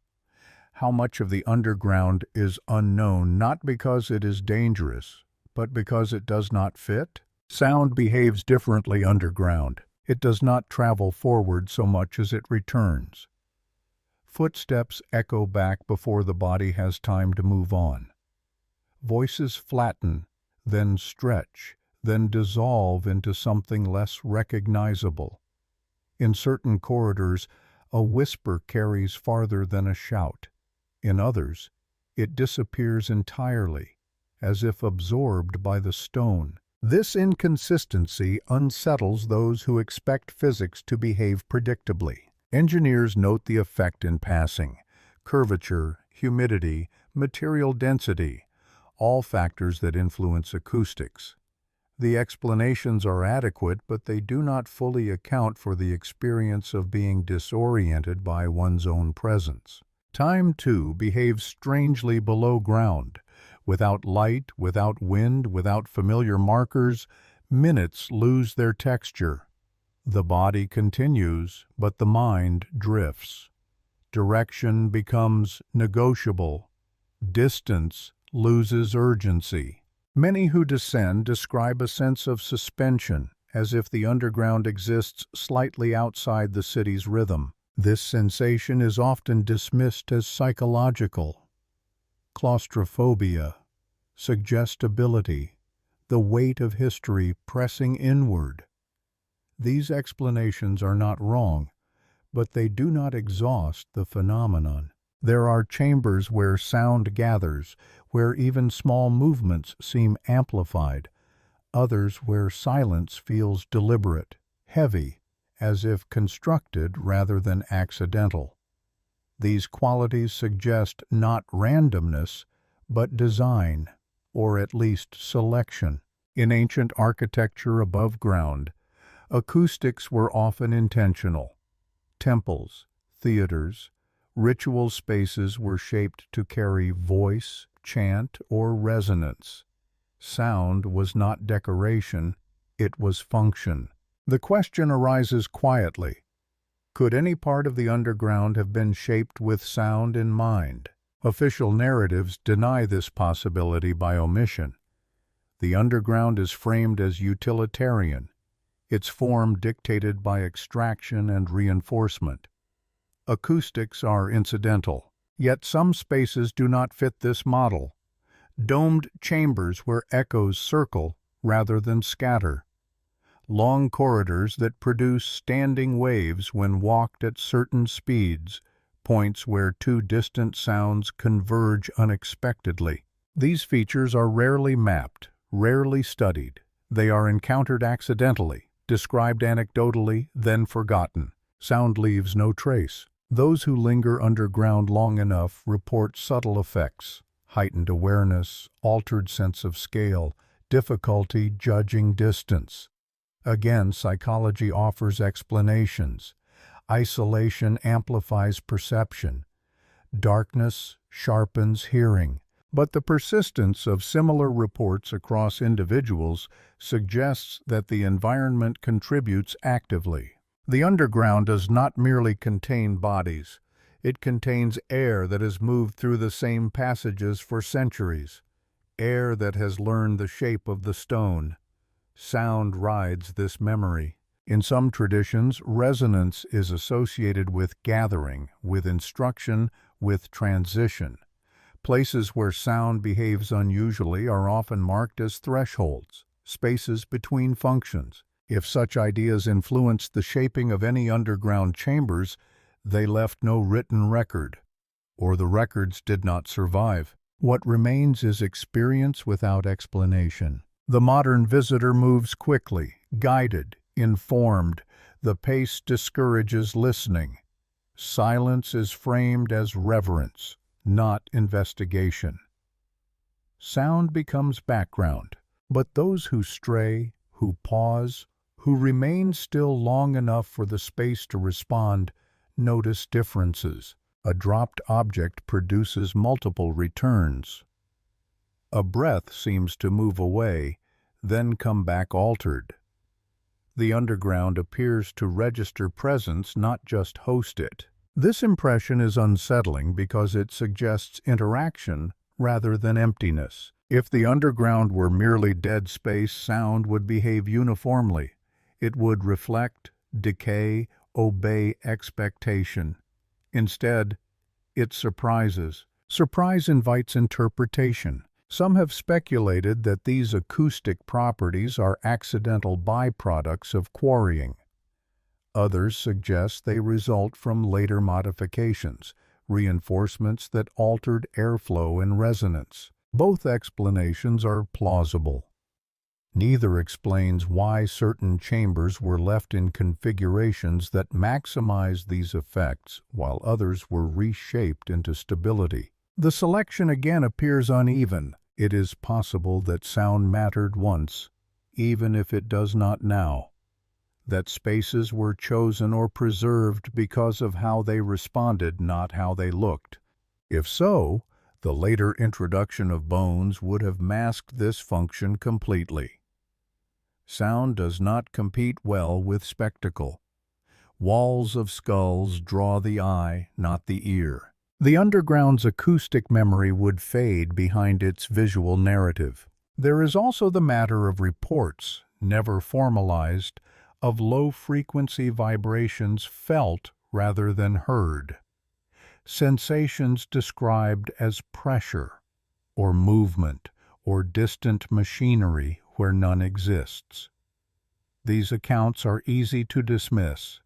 How much of the underground is unknown, not because it is dangerous, but because it does not fit? Sound behaves differently underground. It does not travel forward so much as it returns. Footsteps echo back before the body has time to move on. Voices flatten, then stretch, then dissolve into something less recognizable. In certain corridors, a whisper carries farther than a shout. In others, it disappears entirely, as if absorbed by the stone. This inconsistency unsettles those who expect physics to behave predictably. Engineers note the effect in passing: curvature, humidity, material density, all factors that influence acoustics. The explanations are adequate, but they do not fully account for the experience of being disoriented by one's own presence. Time, too, behaves strangely below ground. Without light, without wind, without familiar markers, minutes lose their texture. The body continues, but the mind drifts. Direction becomes negotiable. Distance loses urgency. Many who descend describe a sense of suspension, as if the underground exists slightly outside the city's rhythm. This sensation is often dismissed as psychological. Claustrophobia, suggestibility, the weight of history pressing inward. These explanations are not wrong, but they do not exhaust the phenomenon. There are chambers where sound gathers, where even small movements seem amplified, others where silence feels deliberate, heavy, as if constructed rather than accidental. These qualities suggest not randomness, but design, or at least selection. In ancient architecture above ground, acoustics were often intentional. Temples, theaters, ritual spaces were shaped to carry voice, chant, or resonance. Sound was not decoration, it was function. The question arises quietly: could any part of the underground have been shaped with sound in mind? Official narratives deny this possibility by omission. The underground is framed as utilitarian, its form dictated by extraction and reinforcement. Acoustics are incidental, yet some spaces do not fit this model. Domed chambers where echoes circle rather than scatter. Long corridors that produce standing waves when walked at certain speeds, points where two distant sounds converge unexpectedly. These features are rarely mapped, rarely studied. They are encountered accidentally, described anecdotally, then forgotten. Sound leaves no trace. Those who linger underground long enough report subtle effects, heightened awareness, altered sense of scale, difficulty judging distance. Again, psychology offers explanations. Isolation amplifies perception. Darkness sharpens hearing. But the persistence of similar reports across individuals suggests that the environment contributes actively. The underground does not merely contain bodies. It contains air that has moved through the same passages for centuries, air that has learned the shape of the stone. Sound rides this memory. In some traditions, resonance is associated with gathering, with instruction, with transition. Places where sound behaves unusually are often marked as thresholds, spaces between functions. If such ideas influenced the shaping of any underground chambers, they left no written record, or the records did not survive. What remains is experience without explanation. The modern visitor moves quickly, guided, informed. The pace discourages listening. Silence is framed as reverence, not investigation. Sound becomes background, but those who stray, who pause, who remain still long enough for the space to respond, notice differences. A dropped object produces multiple returns. A breath seems to move away, then come back altered. The underground appears to register presence, not just host it. This impression is unsettling because it suggests interaction rather than emptiness. If the underground were merely dead space, sound would behave uniformly. It would reflect, decay, obey expectation. Instead, it surprises. Surprise invites interpretation. Some have speculated that these acoustic properties are accidental byproducts of quarrying. Others suggest they result from later modifications, reinforcements that altered airflow and resonance. Both explanations are plausible. Neither explains why certain chambers were left in configurations that maximized these effects, while others were reshaped into stability. The selection again appears uneven. It is possible that sound mattered once, even if it does not now. That spaces were chosen or preserved because of how they responded, not how they looked. If so, the later introduction of bones would have masked this function completely. Sound does not compete well with spectacle. Walls of skulls draw the eye, not the ear. The underground's acoustic memory would fade behind its visual narrative. There is also the matter of reports, never formalized, of low-frequency vibrations felt rather than heard. Sensations described as pressure, or movement, or distant machinery where none exists. These accounts are easy to dismiss,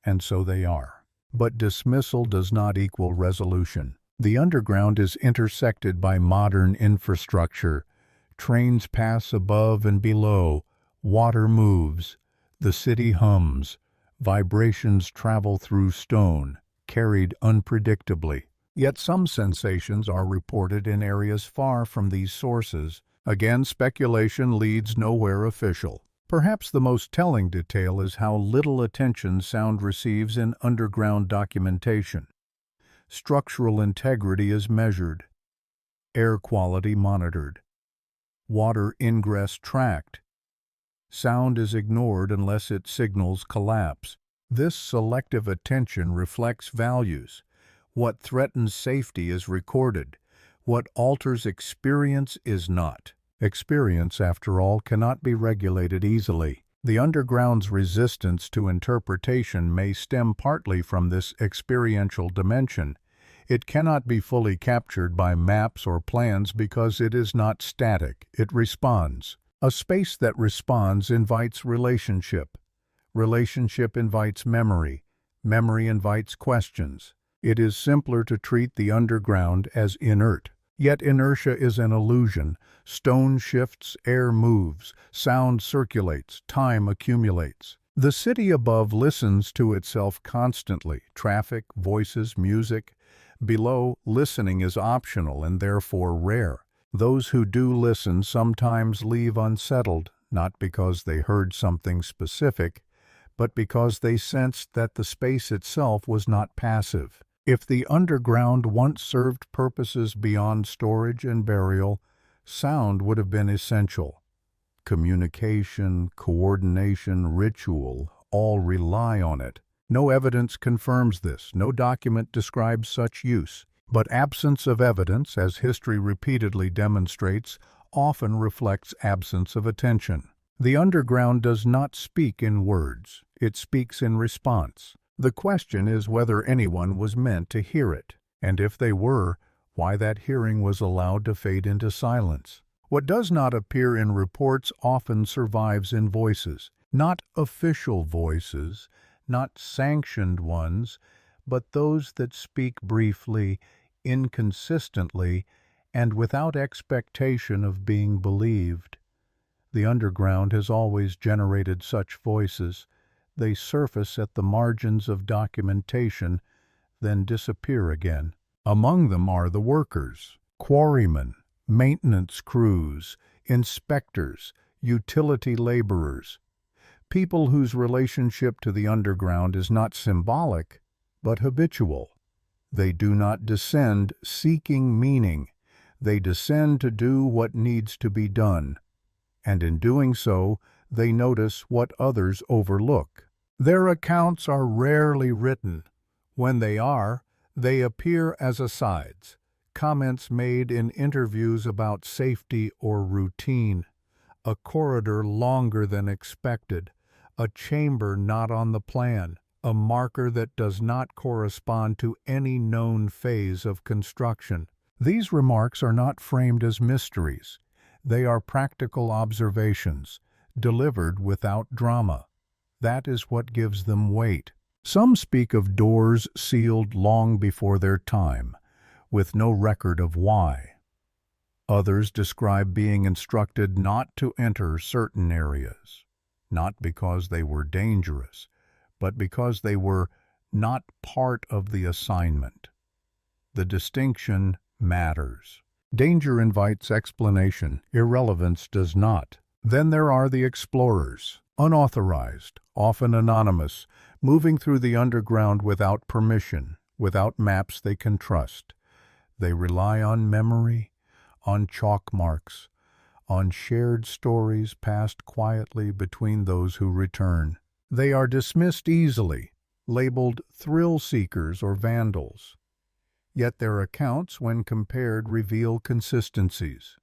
and so they are. But dismissal does not equal resolution. The underground is intersected by modern infrastructure. Trains pass above and below, water moves, the city hums, vibrations travel through stone, carried unpredictably. Yet some sensations are reported in areas far from these sources. Again, speculation leads nowhere official. Perhaps the most telling detail is how little attention sound receives in underground documentation. Structural integrity is measured, air quality monitored, water ingress tracked. Sound is ignored unless it signals collapse. This selective attention reflects values. What threatens safety is recorded. What alters experience is not. Experience, after all, cannot be regulated easily. The underground's resistance to interpretation may stem partly from this experiential dimension. It cannot be fully captured by maps or plans because it is not static, it responds. A space that responds invites relationship. Relationship invites memory. Memory invites questions. It is simpler to treat the underground as inert. Yet inertia is an illusion. Stone shifts, air moves, sound circulates, time accumulates. The city above listens to itself constantly. Traffic, voices, music. Below, listening is optional and therefore rare. Those who do listen sometimes leave unsettled, not because they heard something specific, but because they sensed that the space itself was not passive. If the underground once served purposes beyond storage and burial, sound would have been essential. Communication, coordination, ritual, all rely on it. No evidence confirms this, no document describes such use. But absence of evidence, as history repeatedly demonstrates, often reflects absence of attention. The underground does not speak in words, it speaks in response. The question is whether anyone was meant to hear it, and if they were, why that hearing was allowed to fade into silence. What does not appear in reports often survives in voices, not official voices, not sanctioned ones, but those that speak briefly, inconsistently, and without expectation of being believed. The underground has always generated such voices. They surface at the margins of documentation, then disappear again. Among them are the workers, quarrymen, maintenance crews, inspectors, utility laborers, people whose relationship to the underground is not symbolic, but habitual. They do not descend seeking meaning. They descend to do what needs to be done, and in doing so, they notice what others overlook. Their accounts are rarely written. When they are, they appear as asides, comments made in interviews about safety or routine, a corridor longer than expected, a chamber not on the plan, a marker that does not correspond to any known phase of construction. These remarks are not framed as mysteries. They are practical observations, delivered without drama. That is what gives them weight. Some speak of doors sealed long before their time, with no record of why. Others describe being instructed not to enter certain areas, not because they were dangerous, but because they were not part of the assignment. The distinction matters. Danger invites explanation, irrelevance does not. Then there are the explorers, unauthorized, often anonymous, moving through the underground without permission, without maps they can trust. They rely on memory, on chalk marks, on shared stories passed quietly between those who return. They are dismissed easily, labeled thrill seekers or vandals. Yet their accounts, when compared, reveal consistencies.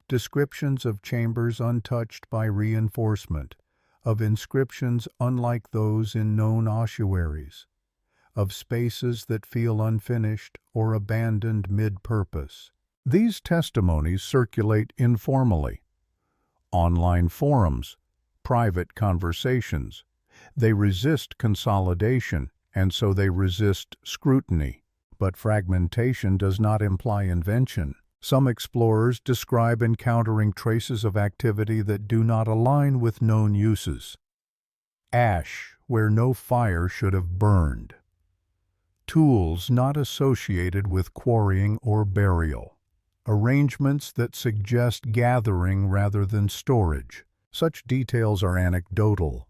Descriptions of chambers untouched by reinforcement, of inscriptions unlike those in known ossuaries, of spaces that feel unfinished or abandoned mid-purpose. These testimonies circulate informally. Online forums, private conversations. They resist consolidation, and so they resist scrutiny. But fragmentation does not imply invention. Some explorers describe encountering traces of activity that do not align with known uses. Ash where no fire should have burned. Tools not associated with quarrying or burial. Arrangements that suggest gathering rather than storage. Such details are anecdotal.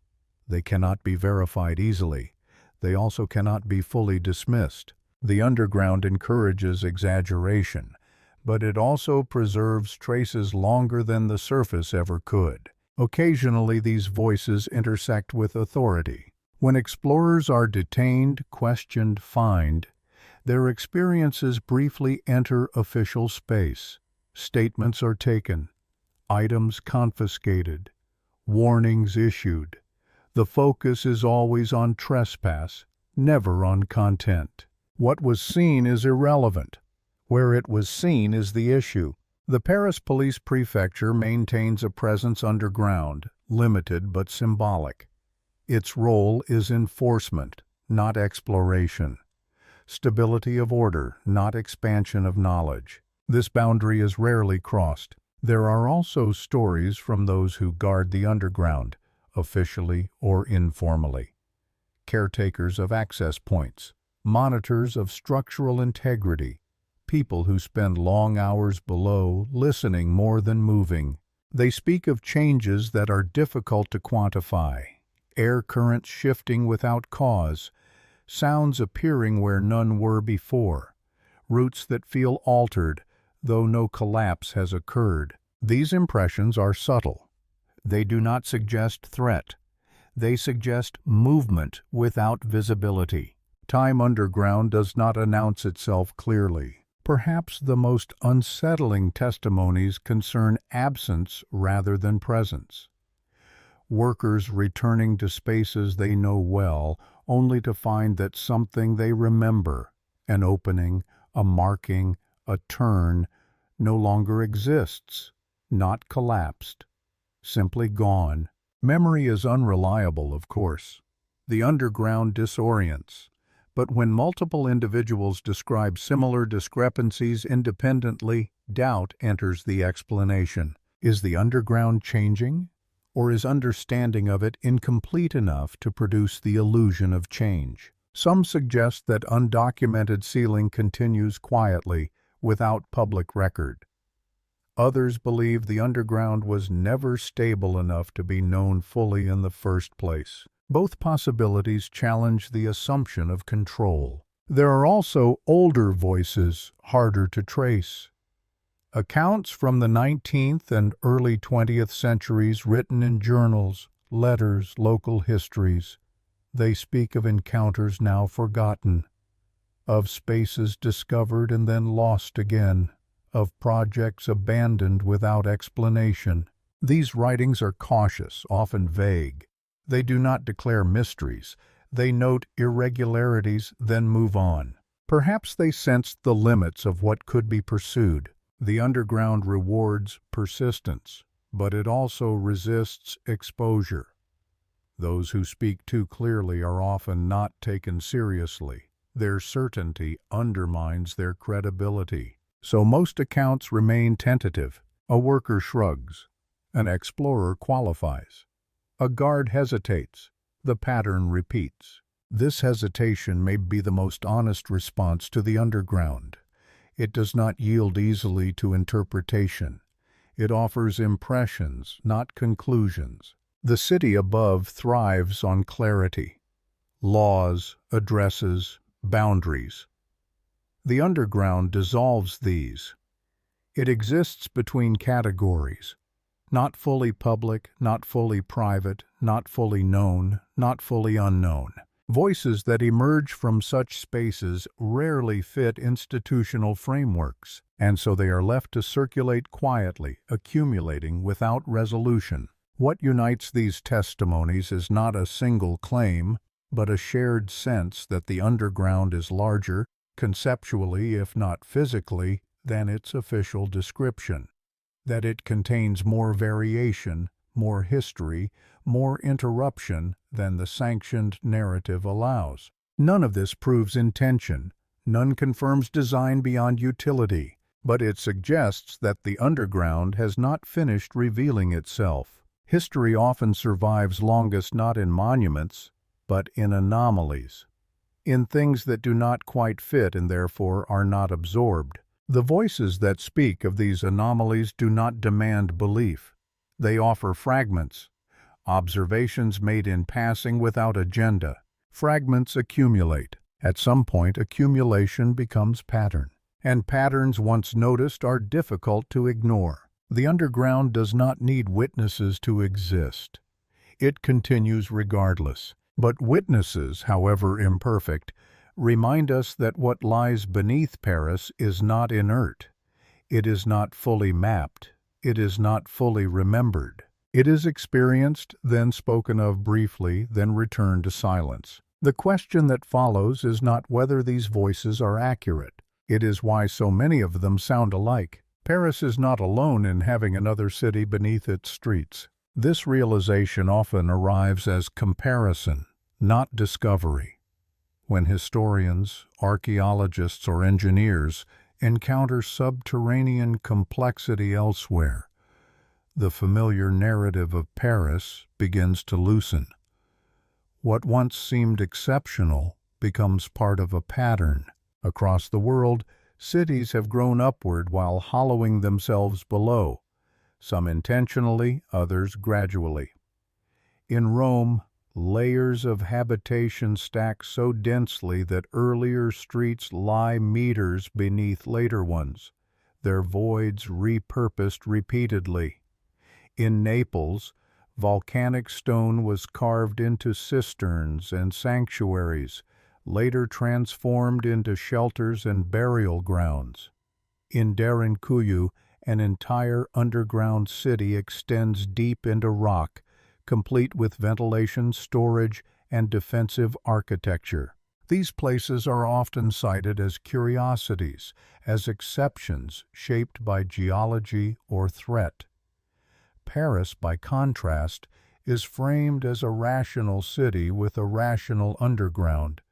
They cannot be verified easily. They also cannot be fully dismissed. The underground encourages exaggeration, but it also preserves traces longer than the surface ever could. Occasionally, these voices intersect with authority. When explorers are detained, questioned, fined, their experiences briefly enter official space. Statements are taken, items confiscated, warnings issued. The focus is always on trespass, never on content. What was seen is irrelevant. Where it was seen is the issue. The Paris Police Prefecture maintains a presence underground, limited but symbolic. Its role is enforcement, not exploration. Stability of order, not expansion of knowledge. This boundary is rarely crossed. There are also stories from those who guard the underground, officially or informally. Caretakers of access points, monitors of structural integrity, people who spend long hours below, listening more than moving. They speak of changes that are difficult to quantify, air currents shifting without cause, sounds appearing where none were before, routes that feel altered, though no collapse has occurred. These impressions are subtle. They do not suggest threat. They suggest movement without visibility. Time underground does not announce itself clearly. Perhaps the most unsettling testimonies concern absence rather than presence. Workers returning to spaces they know well, only to find that something they remember, an opening, a marking, a turn, no longer exists, not collapsed, simply gone. Memory is unreliable, of course. The underground disorients. But when multiple individuals describe similar discrepancies independently, doubt enters the explanation. Is the underground changing? Or is understanding of it incomplete enough to produce the illusion of change? Some suggest that undocumented sealing continues quietly, without public record. Others believe the underground was never stable enough to be known fully in the first place. Both possibilities challenge the assumption of control. There are also older voices, harder to trace. Accounts from the 19th and early 20th centuries written in journals, letters, local histories. They speak of encounters now forgotten, of spaces discovered and then lost again, of projects abandoned without explanation. These writings are cautious, often vague. They do not declare mysteries. They note irregularities, then move on. Perhaps they sensed the limits of what could be pursued. The underground rewards persistence, but it also resists exposure. Those who speak too clearly are often not taken seriously. Their certainty undermines their credibility. So most accounts remain tentative. A worker shrugs. An explorer qualifies. A guard hesitates. The pattern repeats. This hesitation may be the most honest response to the underground. It does not yield easily to interpretation. It offers impressions, not conclusions. The city above thrives on clarity. Laws, addresses, boundaries. The underground dissolves these. It exists between categories. Not fully public, not fully private, not fully known, not fully unknown. Voices that emerge from such spaces rarely fit institutional frameworks, and so they are left to circulate quietly, accumulating without resolution. What unites these testimonies is not a single claim, but a shared sense that the underground is larger, conceptually if not physically, than its official description. That it contains more variation, more history, more interruption than the sanctioned narrative allows. None of this proves intention, none confirms design beyond utility, but it suggests that the underground has not finished revealing itself. History often survives longest not in monuments, but in anomalies, in things that do not quite fit and therefore are not absorbed. The voices that speak of these anomalies do not demand belief. They offer fragments, observations made in passing without agenda. Fragments accumulate. At some point, accumulation becomes pattern, and patterns once noticed are difficult to ignore. The underground does not need witnesses to exist. It continues regardless. But witnesses, however imperfect, remind us that what lies beneath Paris is not inert. It is not fully mapped. It is not fully remembered. It is experienced, then spoken of briefly, then returned to silence. The question that follows is not whether these voices are accurate. It is why so many of them sound alike. Paris is not alone in having another city beneath its streets. This realization often arrives as comparison, not discovery. When historians, archaeologists, or engineers encounter subterranean complexity elsewhere. The familiar narrative of Paris begins to loosen. What once seemed exceptional becomes part of a pattern. Across the world, cities have grown upward while hollowing themselves below, some intentionally, others gradually. In Rome, layers of habitation stack so densely that earlier streets lie meters beneath later ones, their voids repurposed repeatedly. In Naples, volcanic stone was carved into cisterns and sanctuaries, later transformed into shelters and burial grounds. In Derinkuyu, an entire underground city extends deep into rock, complete with ventilation, storage, and defensive architecture. These places are often cited as curiosities, as exceptions shaped by geology or threat. Paris, by contrast, is framed as a rational city with a rational underground.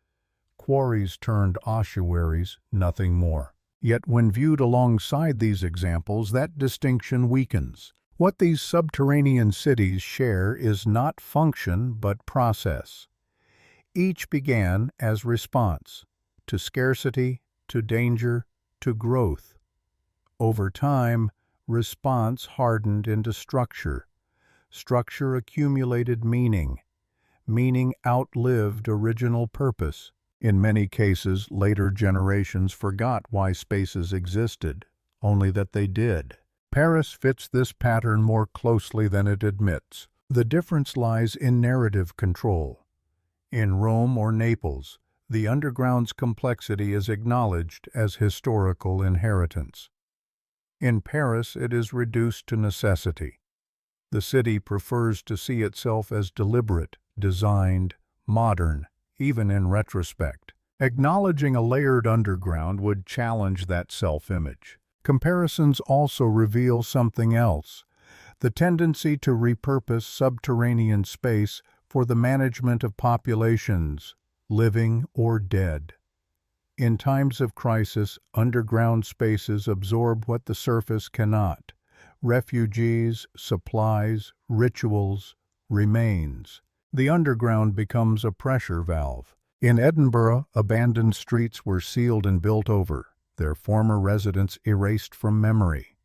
Quarries turned ossuaries, nothing more. Yet when viewed alongside these examples, that distinction weakens. What these subterranean cities share is not function but process. Each began as response to scarcity, to danger, to growth. Over time, response hardened into structure. Structure accumulated meaning. Meaning outlived original purpose. In many cases, later generations forgot why spaces existed, only that they did. Paris fits this pattern more closely than it admits. The difference lies in narrative control. In Rome or Naples, the underground's complexity is acknowledged as historical inheritance. In Paris, it is reduced to necessity. The city prefers to see itself as deliberate, designed, modern, even in retrospect. Acknowledging a layered underground would challenge that self-image. Comparisons also reveal something else: the tendency to repurpose subterranean space for the management of populations, living or dead. In times of crisis, underground spaces absorb what the surface cannot: refugees, supplies, rituals, remains. The underground becomes a pressure valve. In Edinburgh, abandoned streets were sealed and built over, their former residents erased from memory.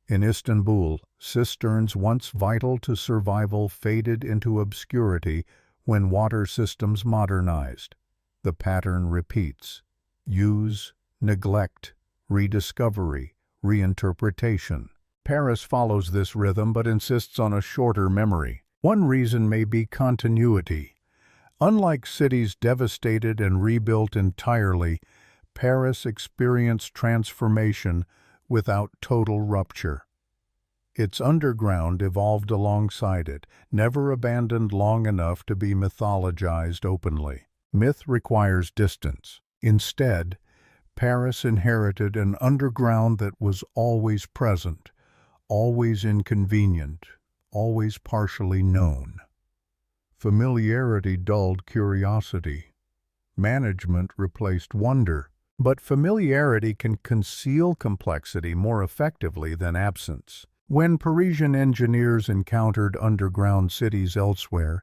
In Istanbul, cisterns once vital to survival faded into obscurity when water systems modernized. The pattern repeats: use, neglect, rediscovery, reinterpretation. Paris follows this rhythm but insists on a shorter memory. One reason may be continuity. Unlike cities devastated and rebuilt entirely, Paris experienced transformation without total rupture. Its underground evolved alongside it, never abandoned long enough to be mythologized openly. Myth requires distance. Instead, Paris inherited an underground that was always present, always inconvenient, always partially known. Familiarity dulled curiosity. Management replaced wonder. But familiarity can conceal complexity more effectively than absence. When Parisian engineers encountered underground cities elsewhere,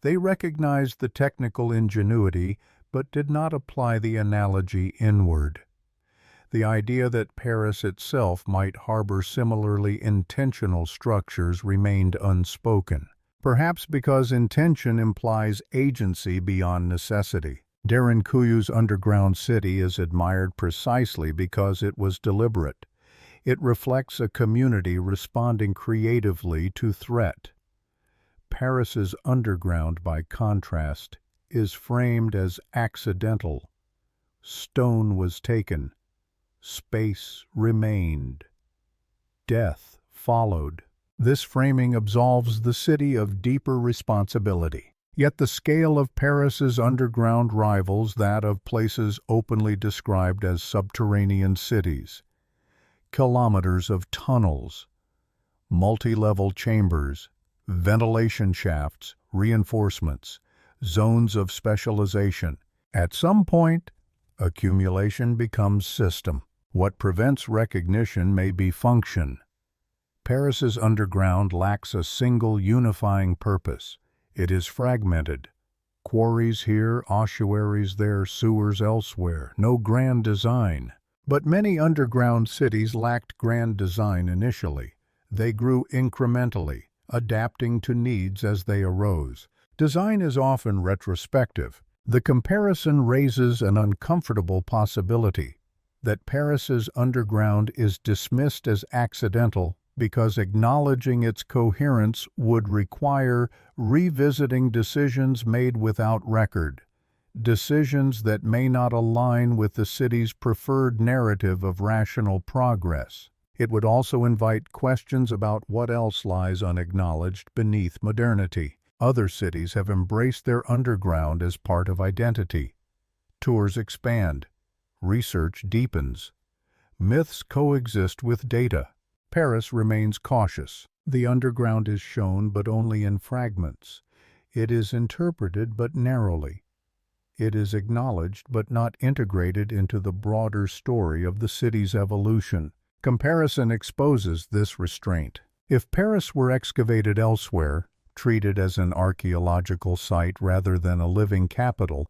they recognized the technical ingenuity but did not apply the analogy inward. The idea that Paris itself might harbor similarly intentional structures remained unspoken, perhaps because intention implies agency beyond necessity. Derinkuyu's underground city is admired precisely because it was deliberate. It reflects a community responding creatively to threat. Paris's underground, by contrast, is framed as accidental. Stone was taken. Space remained. Death followed. This framing absolves the city of deeper responsibility. Yet the scale of Paris's underground rivals that of places openly described as subterranean cities. Kilometers of tunnels, multi-level chambers, ventilation shafts, reinforcements, zones of specialization. At some point, accumulation becomes system. What prevents recognition may be function. Paris's underground lacks a single unifying purpose. It is fragmented. Quarries here, ossuaries there, sewers elsewhere. No grand design. But many underground cities lacked grand design initially. They grew incrementally, adapting to needs as they arose. Design is often retrospective. The comparison raises an uncomfortable possibility that Paris's underground is dismissed as accidental because acknowledging its coherence would require revisiting decisions made without record, decisions that may not align with the city's preferred narrative of rational progress. It would also invite questions about what else lies unacknowledged beneath modernity. Other cities have embraced their underground as part of identity. Tours expand. Research deepens. Myths coexist with data. Paris remains cautious. The underground is shown but only in fragments. It is interpreted but narrowly. It is acknowledged but not integrated into the broader story of the city's evolution. Comparison exposes this restraint. If Paris were excavated elsewhere, treated as an archaeological site rather than a living capital,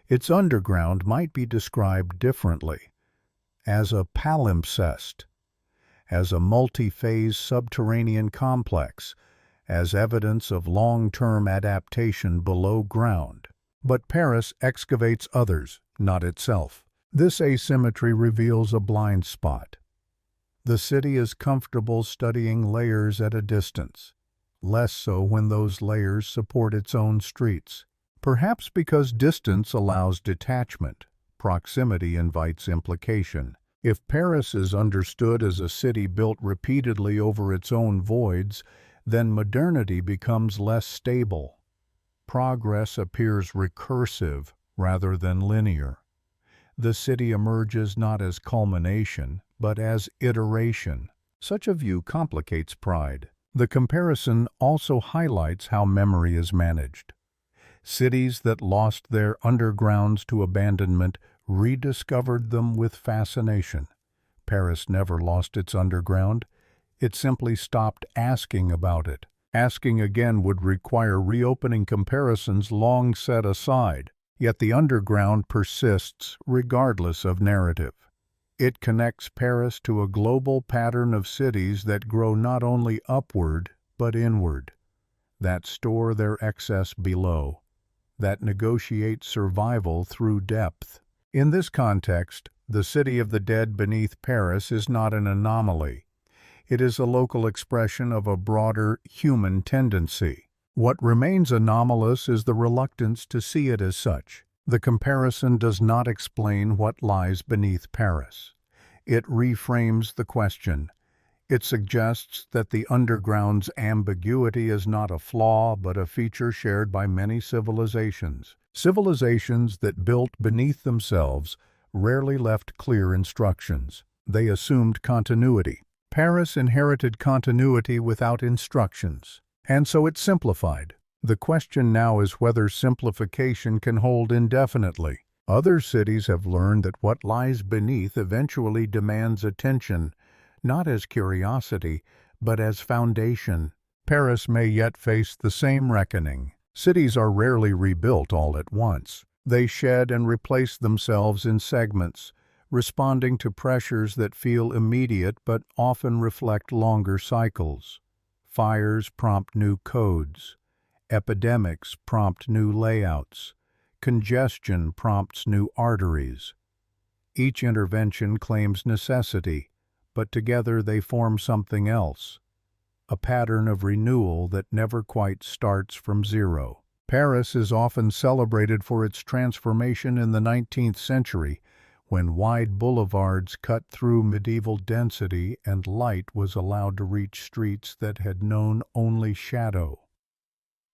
its underground might be described differently, as a palimpsest, as a multi-phase subterranean complex, as evidence of long-term adaptation below ground. But Paris excavates others, not itself. This asymmetry reveals a blind spot. The city is comfortable studying layers at a distance, less so when those layers support its own streets. Perhaps because distance allows detachment, proximity invites implication. If Paris is understood as a city built repeatedly over its own voids, then modernity becomes less stable. Progress appears recursive rather than linear. The city emerges not as culmination, but as iteration. Such a view complicates pride. The comparison also highlights how memory is managed. Cities that lost their undergrounds to abandonment rediscovered them with fascination. Paris never lost its underground. It simply stopped asking about it. Asking again would require reopening comparisons long set aside, yet the underground persists regardless of narrative. It connects Paris to a global pattern of cities that grow not only upward but inward, that store their excess below, that negotiate survival through depth. In this context, the city of the dead beneath Paris is not an anomaly. It is a local expression of a broader human tendency. What remains anomalous is the reluctance to see it as such. The comparison does not explain what lies beneath Paris. It reframes the question. It suggests that the underground's ambiguity is not a flaw but a feature shared by many civilizations. Civilizations that built beneath themselves rarely left clear instructions. They assumed continuity. Paris inherited continuity without instructions, and so it simplified. The question now is whether simplification can hold indefinitely. Other cities have learned that what lies beneath eventually demands attention, not as curiosity, but as foundation. Paris may yet face the same reckoning. Cities are rarely rebuilt all at once. They shed and replace themselves in segments, responding to pressures that feel immediate but often reflect longer cycles. Fires prompt new codes. Epidemics prompt new layouts. Congestion prompts new arteries. Each intervention claims necessity, but together they form something else, a pattern of renewal that never quite starts from zero. Paris is often celebrated for its transformation in the 19th century, when wide boulevards cut through medieval density and light was allowed to reach streets that had known only shadow.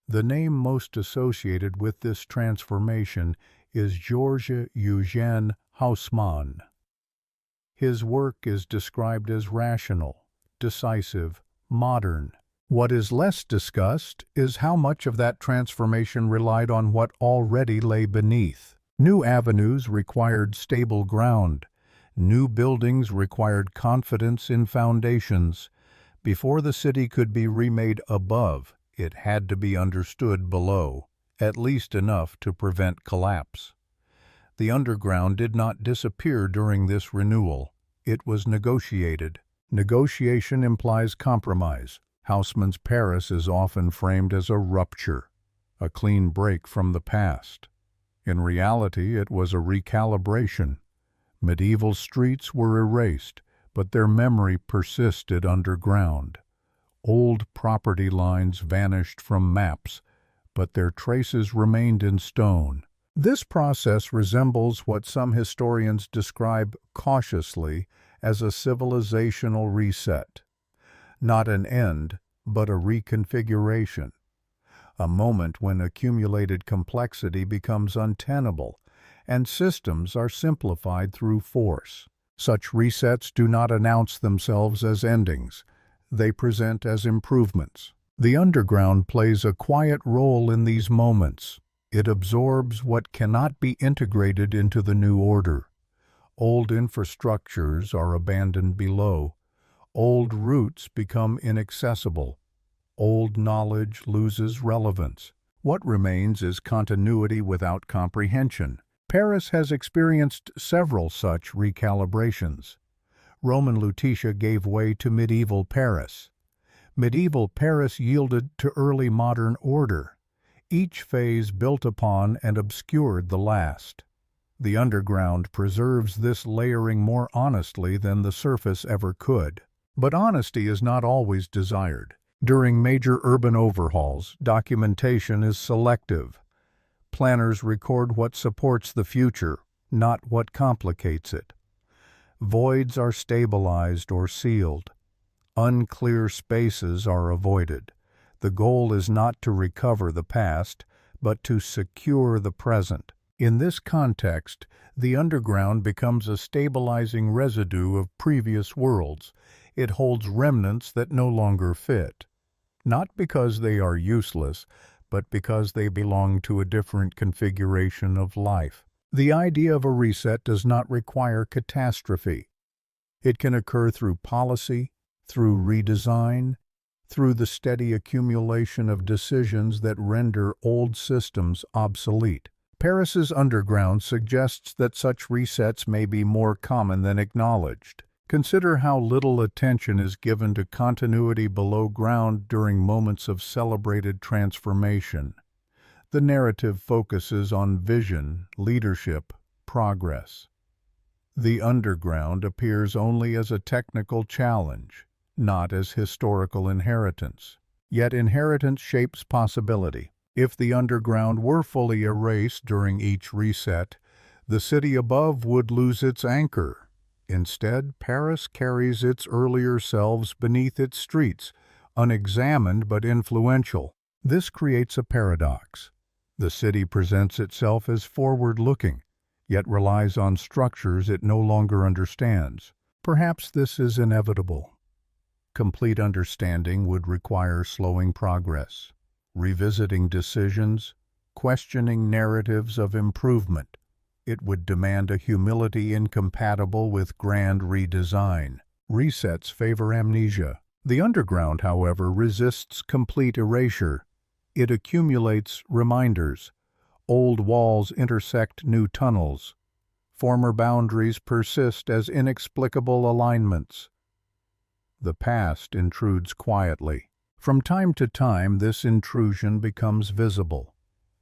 The name most associated with this transformation is Georges Eugène Haussmann. His work is described as rational, decisive, modern. What is less discussed is how much of that transformation relied on what already lay beneath. New avenues required stable ground. New buildings required confidence in foundations. Before the city could be remade above, it had to be understood below, at least enough to prevent collapse. The underground did not disappear during this renewal. It was negotiated. Negotiation implies compromise. Haussmann's Paris is often framed as a rupture, a clean break from the past. In reality, it was a recalibration. Medieval streets were erased, but their memory persisted underground. Old property lines vanished from maps, but their traces remained in stone. This process resembles what some historians describe cautiously as a civilizational reset. Not an end, but a reconfiguration. A moment when accumulated complexity becomes untenable, and systems are simplified through force. Such resets do not announce themselves as endings. They present as improvements. The underground plays a quiet role in these moments. It absorbs what cannot be integrated into the new order. Old infrastructures are abandoned below. Old routes become inaccessible. Old knowledge loses relevance. What remains is continuity without comprehension. Paris has experienced several such recalibrations. Roman Lutetia gave way to medieval Paris. Medieval Paris yielded to early modern order. Each phase built upon and obscured the last. The underground preserves this layering more honestly than the surface ever could. But honesty is not always desired. During major urban overhauls, documentation is selective. Planners record what supports the future, not what complicates it. Voids are stabilized or sealed. Unclear spaces are avoided. The goal is not to recover the past, but to secure the present. In this context, the underground becomes a stabilizing residue of previous worlds. It holds remnants that no longer fit. Not because they are useless, but because they belong to a different configuration of life. The idea of a reset does not require catastrophe. It can occur through policy, through redesign, through the steady accumulation of decisions that render old systems obsolete. Paris's underground suggests that such resets may be more common than acknowledged. Consider how little attention is given to continuity below ground during moments of celebrated transformation. The narrative focuses on vision, leadership, progress. The underground appears only as a technical challenge, not as historical inheritance. Yet inheritance shapes possibility. If the underground were fully erased during each reset, the city above would lose its anchor. Instead, Paris carries its earlier selves beneath its streets, unexamined but influential. This creates a paradox. The city presents itself as forward-looking, yet relies on structures it no longer understands. Perhaps this is inevitable. Complete understanding would require slowing progress, revisiting decisions, questioning narratives of improvement. It would demand a humility incompatible with grand redesign. Resets favor amnesia. The underground, however, resists complete erasure. It accumulates reminders. Old walls intersect new tunnels. Former boundaries persist as inexplicable alignments. The past intrudes quietly. From time to time, this intrusion becomes visible.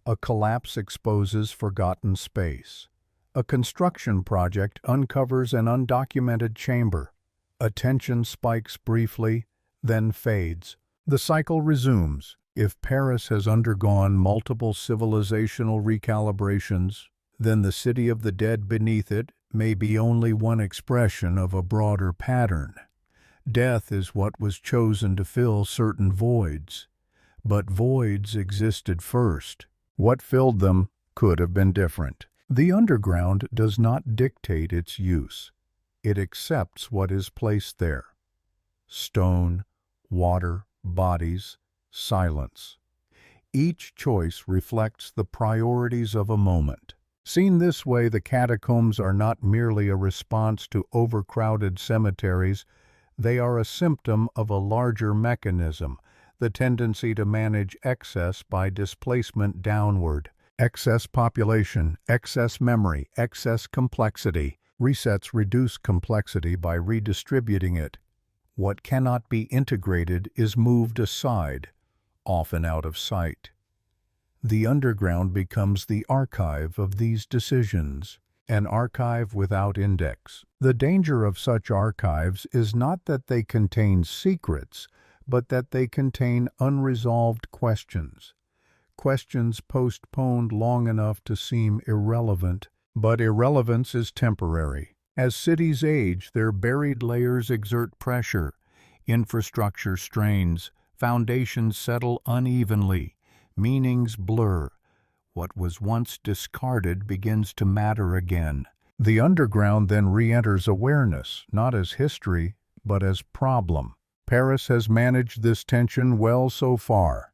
A collapse exposes forgotten space. A construction project uncovers an undocumented chamber. Attention spikes briefly, then fades. The cycle resumes. If Paris has undergone multiple civilizational recalibrations, then the city of the dead beneath it may be only one expression of a broader pattern. Death is what was chosen to fill certain voids. But voids existed first. What filled them could have been different. The underground does not dictate its use. It accepts what is placed there. Stone, water, bodies, silence. Each choice reflects the priorities of a moment. Seen this way, the catacombs are not merely a response to overcrowded cemeteries, they are a symptom of a larger mechanism, the tendency to manage excess by displacement downward. Excess population, excess memory, excess complexity. Resets reduce complexity by redistributing it. What cannot be integrated is moved aside, often out of sight. The underground becomes the archive of these decisions, an archive without index. The danger of such archives is not that they contain secrets, but that they contain unresolved questions. Questions postponed long enough to seem irrelevant. But irrelevance is temporary. As cities age, their buried layers exert pressure. Infrastructure strains, foundations settle unevenly, meanings blur. What was once discarded begins to matter again. The underground then re-enters awareness, not as history, but as problem. Paris has managed this tension well so far.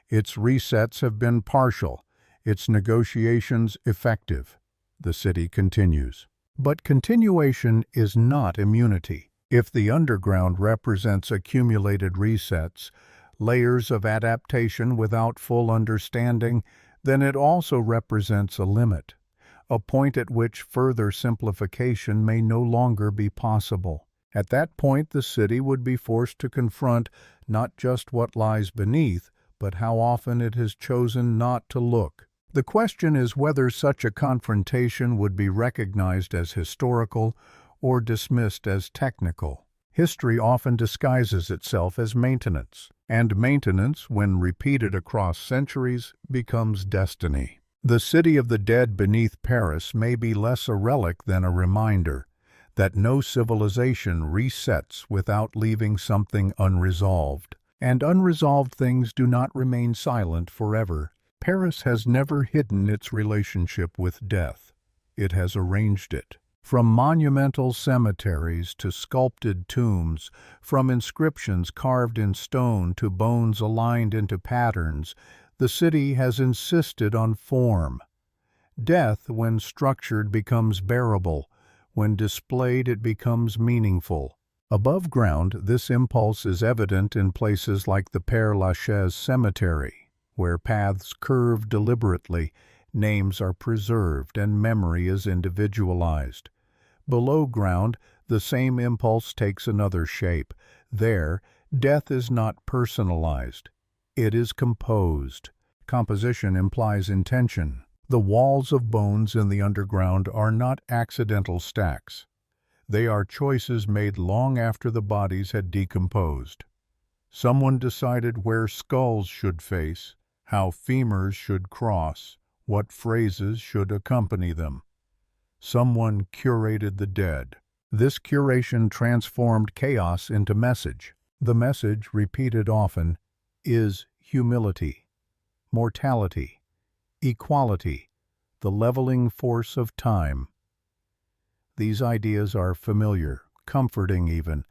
Its resets have been partial, its negotiations effective. The city continues. But continuation is not immunity. If the underground represents accumulated resets, layers of adaptation without full understanding, then it also represents a limit, a point at which further simplification may no longer be possible. At that point, the city would be forced to confront not just what lies beneath, but how often it has chosen not to look. The question is whether such a confrontation would be recognized as historical or dismissed as technical. History often disguises itself as maintenance, and maintenance, when repeated across centuries, becomes destiny. The city of the dead beneath Paris may be less a relic than a reminder that no civilization resets without leaving something unresolved, and unresolved things do not remain silent forever. Paris has never hidden its relationship with death. It has arranged it. From monumental cemeteries to sculpted tombs, from inscriptions carved in stone to bones aligned into patterns, the city has insisted on form. Death, when structured, becomes bearable. When displayed, it becomes meaningful. Above ground, this impulse is evident in places like the Père Lachaise cemetery, where paths curve deliberately, names are preserved, and memory is individualized. Below ground, the same impulse takes another shape. There, death is not personalized. It is composed. Composition implies intention. The walls of bones in the underground are not accidental stacks. They are choices made long after the bodies had decomposed. Someone decided where skulls should face, how femurs should cross, what phrases should accompany them. Someone curated the dead. This curation transformed chaos into message. The message, repeated often, is humility, mortality, equality, the leveling force of time. These ideas are familiar, comforting even.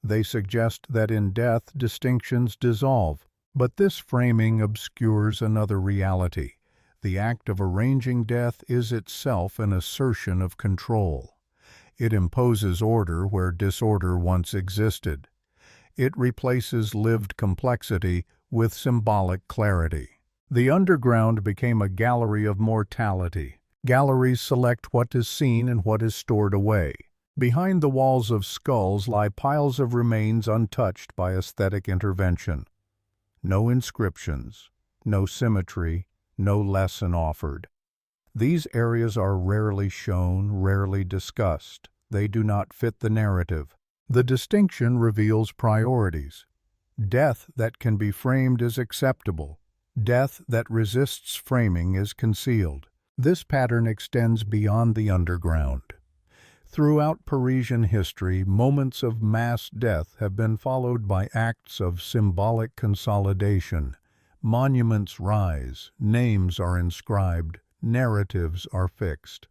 They suggest that in death distinctions dissolve. But this framing obscures another reality. The act of arranging death is itself an assertion of control. It imposes order where disorder once existed. It replaces lived complexity with symbolic clarity. The underground became a gallery of mortality. Galleries select what is seen and what is stored away. Behind the walls of skulls lie piles of remains untouched by aesthetic intervention. No inscriptions, no symmetry, no lesson offered. These areas are rarely shown, rarely discussed. They do not fit the narrative. The distinction reveals priorities. Death that can be framed is acceptable. Death that resists framing is concealed. This pattern extends beyond the underground. Throughout Parisian history, moments of mass death have been followed by acts of symbolic consolidation. Monuments rise, names are inscribed, narratives are fixed.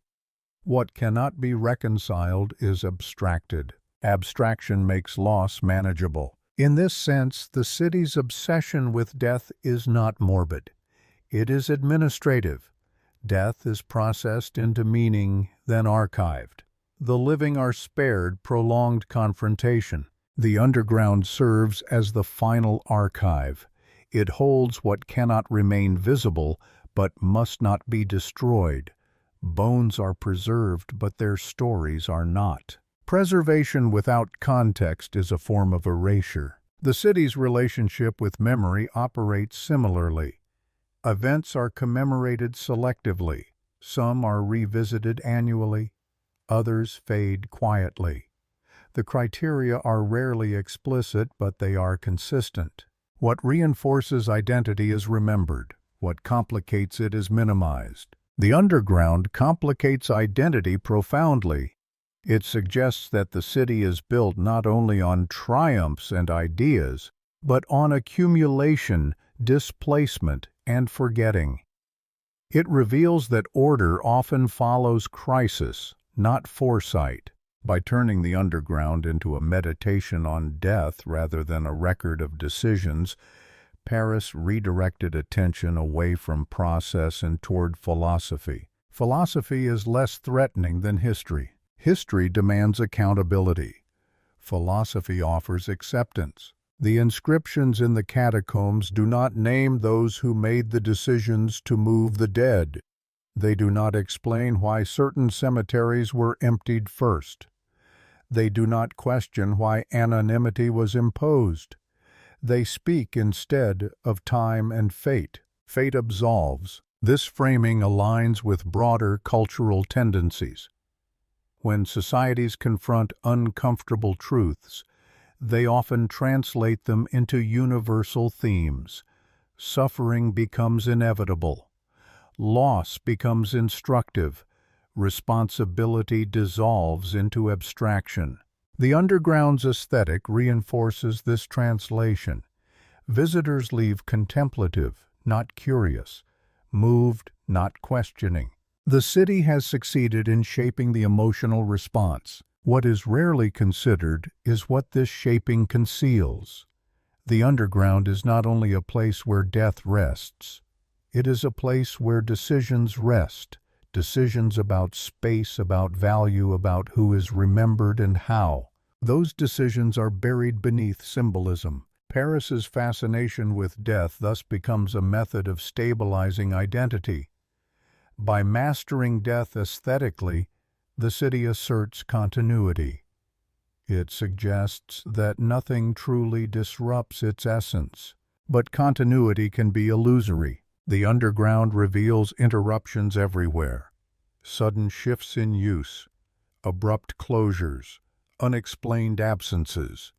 What cannot be reconciled is abstracted. Abstraction makes loss manageable. In this sense, the city's obsession with death is not morbid. It is administrative. Death is processed into meaning, then archived. The living are spared prolonged confrontation. The underground serves as the final archive. It holds what cannot remain visible, but must not be destroyed. Bones are preserved, but their stories are not. Preservation without context is a form of erasure. The city's relationship with memory operates similarly. Events are commemorated selectively. Some are revisited annually, others fade quietly. The criteria are rarely explicit, but they are consistent. What reinforces identity is remembered. What complicates it is minimized. The underground complicates identity profoundly. It suggests that the city is built not only on triumphs and ideas, but on accumulation, displacement, and forgetting. It reveals that order often follows crisis, not foresight. By turning the underground into a meditation on death rather than a record of decisions, Paris redirected attention away from process and toward philosophy. Philosophy is less threatening than history. History demands accountability. Philosophy offers acceptance. The inscriptions in the catacombs do not name those who made the decisions to move the dead. They do not explain why certain cemeteries were emptied first. They do not question why anonymity was imposed. They speak instead of time and fate. Fate absolves. This framing aligns with broader cultural tendencies. When societies confront uncomfortable truths, they often translate them into universal themes. Suffering becomes inevitable. Loss becomes instructive. Responsibility dissolves into abstraction. The underground's aesthetic reinforces this translation. Visitors leave contemplative, not curious, moved, not questioning. The city has succeeded in shaping the emotional response. What is rarely considered is what this shaping conceals. The underground is not only a place where death rests, it is a place where decisions rest, decisions about space, about value, about who is remembered and how. Those decisions are buried beneath symbolism. Paris's fascination with death thus becomes a method of stabilizing identity. By mastering death aesthetically, the city asserts continuity. It suggests that nothing truly disrupts its essence. But continuity can be illusory. The underground reveals interruptions everywhere. Sudden shifts in use, abrupt closures, unexplained absences.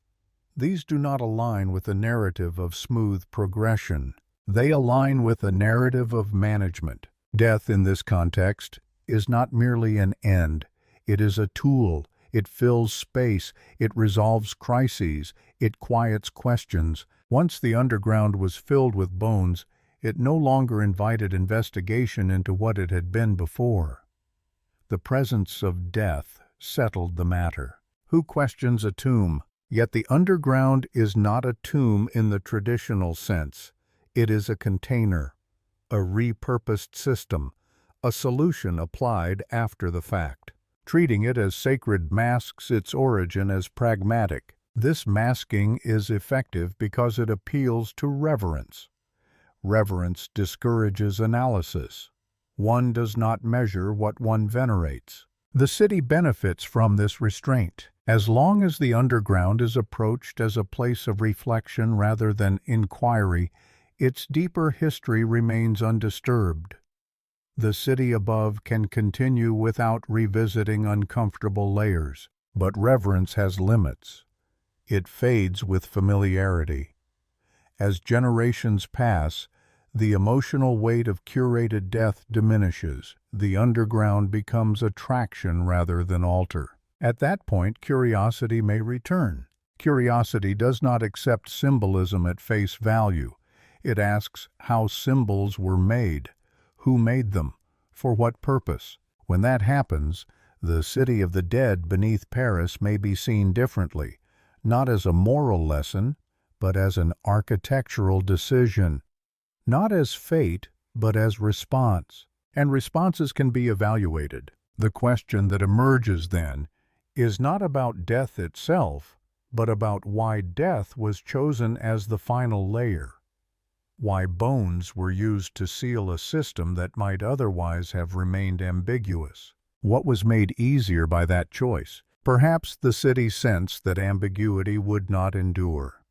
These do not align with the narrative of smooth progression. They align with a narrative of management. Death, in this context, is not merely an end. It is a tool. It fills space. It resolves crises. It quiets questions. Once the underground was filled with bones, it no longer invited investigation into what it had been before. The presence of death settled the matter. Who questions a tomb? Yet the underground is not a tomb in the traditional sense. It is a container, a repurposed system, a solution applied after the fact. Treating it as sacred masks its origin as pragmatic. This masking is effective because it appeals to reverence. Reverence discourages analysis. One does not measure what one venerates. The city benefits from this restraint. As long as the underground is approached as a place of reflection rather than inquiry, its deeper history remains undisturbed. The city above can continue without revisiting uncomfortable layers, but reverence has limits. It fades with familiarity. As generations pass, the emotional weight of curated death diminishes. The underground becomes attraction rather than altar. At that point, curiosity may return. Curiosity does not accept symbolism at face value. It asks how symbols were made, who made them, for what purpose. When that happens, the city of the dead beneath Paris may be seen differently, not as a moral lesson, but as an architectural decision. Not as fate, but as response. and responses can be evaluated. The question that emerges then is not about death itself, but about why death was chosen as the final layer, why bones were used to seal a system that might otherwise have remained ambiguous. What was made easier by that choice? Perhaps the city sensed that ambiguity would not endure,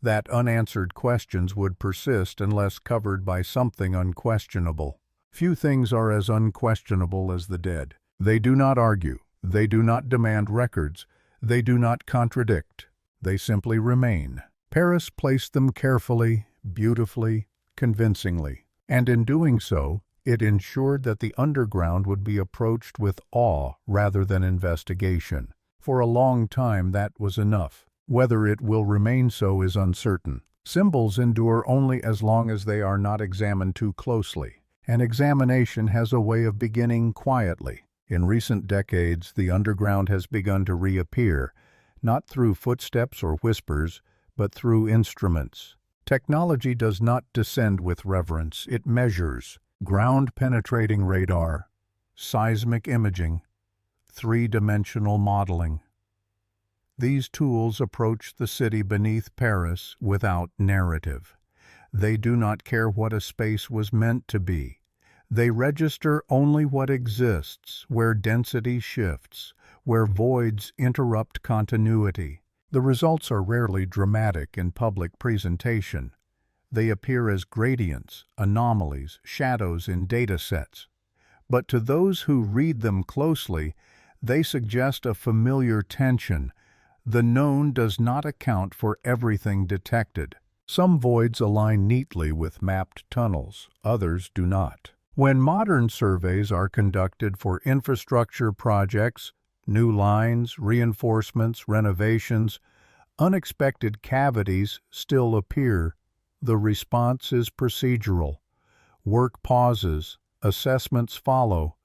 that unanswered questions would persist unless covered by something unquestionable. Few things are as unquestionable as the dead. They do not argue, they do not demand records, they do not contradict, they simply remain. Paris placed them carefully, beautifully, convincingly, and in doing so, it ensured that the underground would be approached with awe rather than investigation. For a long time that was enough. Whether it will remain so is uncertain. Symbols endure only as long as they are not examined too closely, and examination has a way of beginning quietly. In recent decades, the underground has begun to reappear, not through footsteps or whispers, but through instruments. Technology does not descend with reverence, it measures. Ground-penetrating radar, seismic imaging, three-dimensional modeling. These tools approach the city beneath Paris without narrative. They do not care what a space was meant to be. They register only what exists, where density shifts, where voids interrupt continuity. The results are rarely dramatic in public presentation. They appear as gradients, anomalies, shadows in data sets. But to those who read them closely, they suggest a familiar tension. The known does not account for everything detected. Some voids align neatly with mapped tunnels, others do not. When modern surveys are conducted for infrastructure projects, new lines, reinforcements, renovations, unexpected cavities still appear. The response is procedural. Work pauses, assessments follow,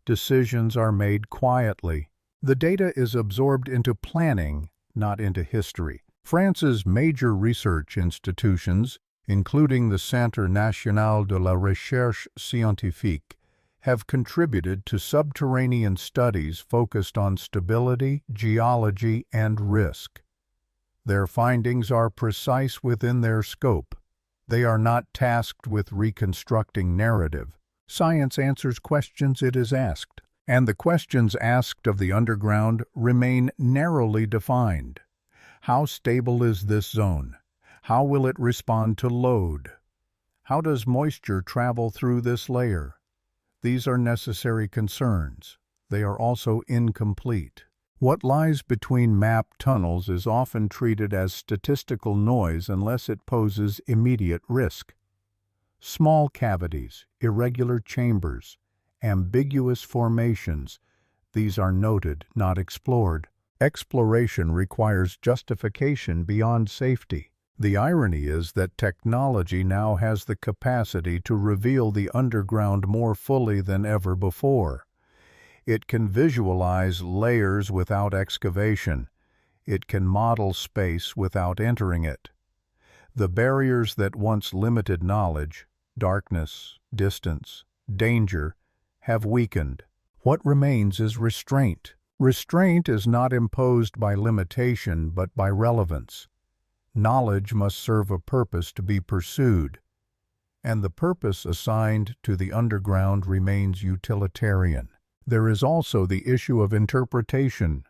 decisions are made quietly. The data is absorbed into planning, not into history. France's major research institutions, including the Centre National de la Recherche Scientifique, have contributed to subterranean studies focused on stability, geology, and risk. Their findings are precise within their scope. They are not tasked with reconstructing narrative. Science answers questions it is asked, and the questions asked of the underground remain narrowly defined. How stable is this zone? How will it respond to load? How does moisture travel through this layer? These are necessary concerns. They are also incomplete. What lies between map tunnels is often treated as statistical noise unless it poses immediate risk. Small cavities, irregular chambers, ambiguous formations, these are noted, not explored. Exploration requires justification beyond safety. The irony is that technology now has the capacity to reveal the underground more fully than ever before. It can visualize layers without excavation. It can model space without entering it. The barriers that once limited knowledge, darkness, distance, danger, have weakened. What remains is restraint. Restraint is not imposed by limitation but by relevance. Knowledge must serve a purpose to be pursued, and the purpose assigned to the underground remains utilitarian. There is also the issue of interpretation.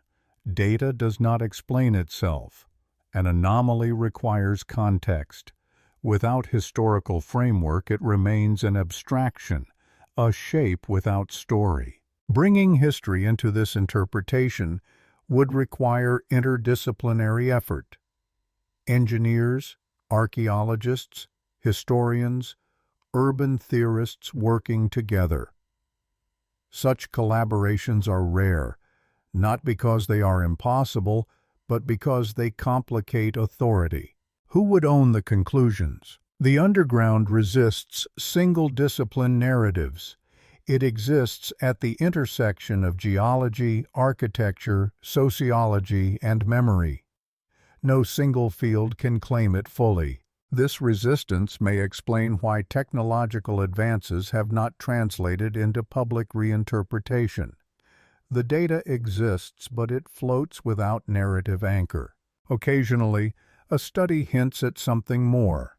Data does not explain itself. An anomaly requires context. Without historical framework, it remains an abstraction, a shape without story. Bringing history into this interpretation would require interdisciplinary effort. Engineers, archaeologists, historians, urban theorists working together. Such collaborations are rare, not because they are impossible, but because they complicate authority. Who would own the conclusions? The underground resists single-discipline narratives. It exists at the intersection of geology, architecture, sociology, and memory. No single field can claim it fully. This resistance may explain why technological advances have not translated into public reinterpretation. The data exists, but it floats without narrative anchor. Occasionally, a study hints at something more.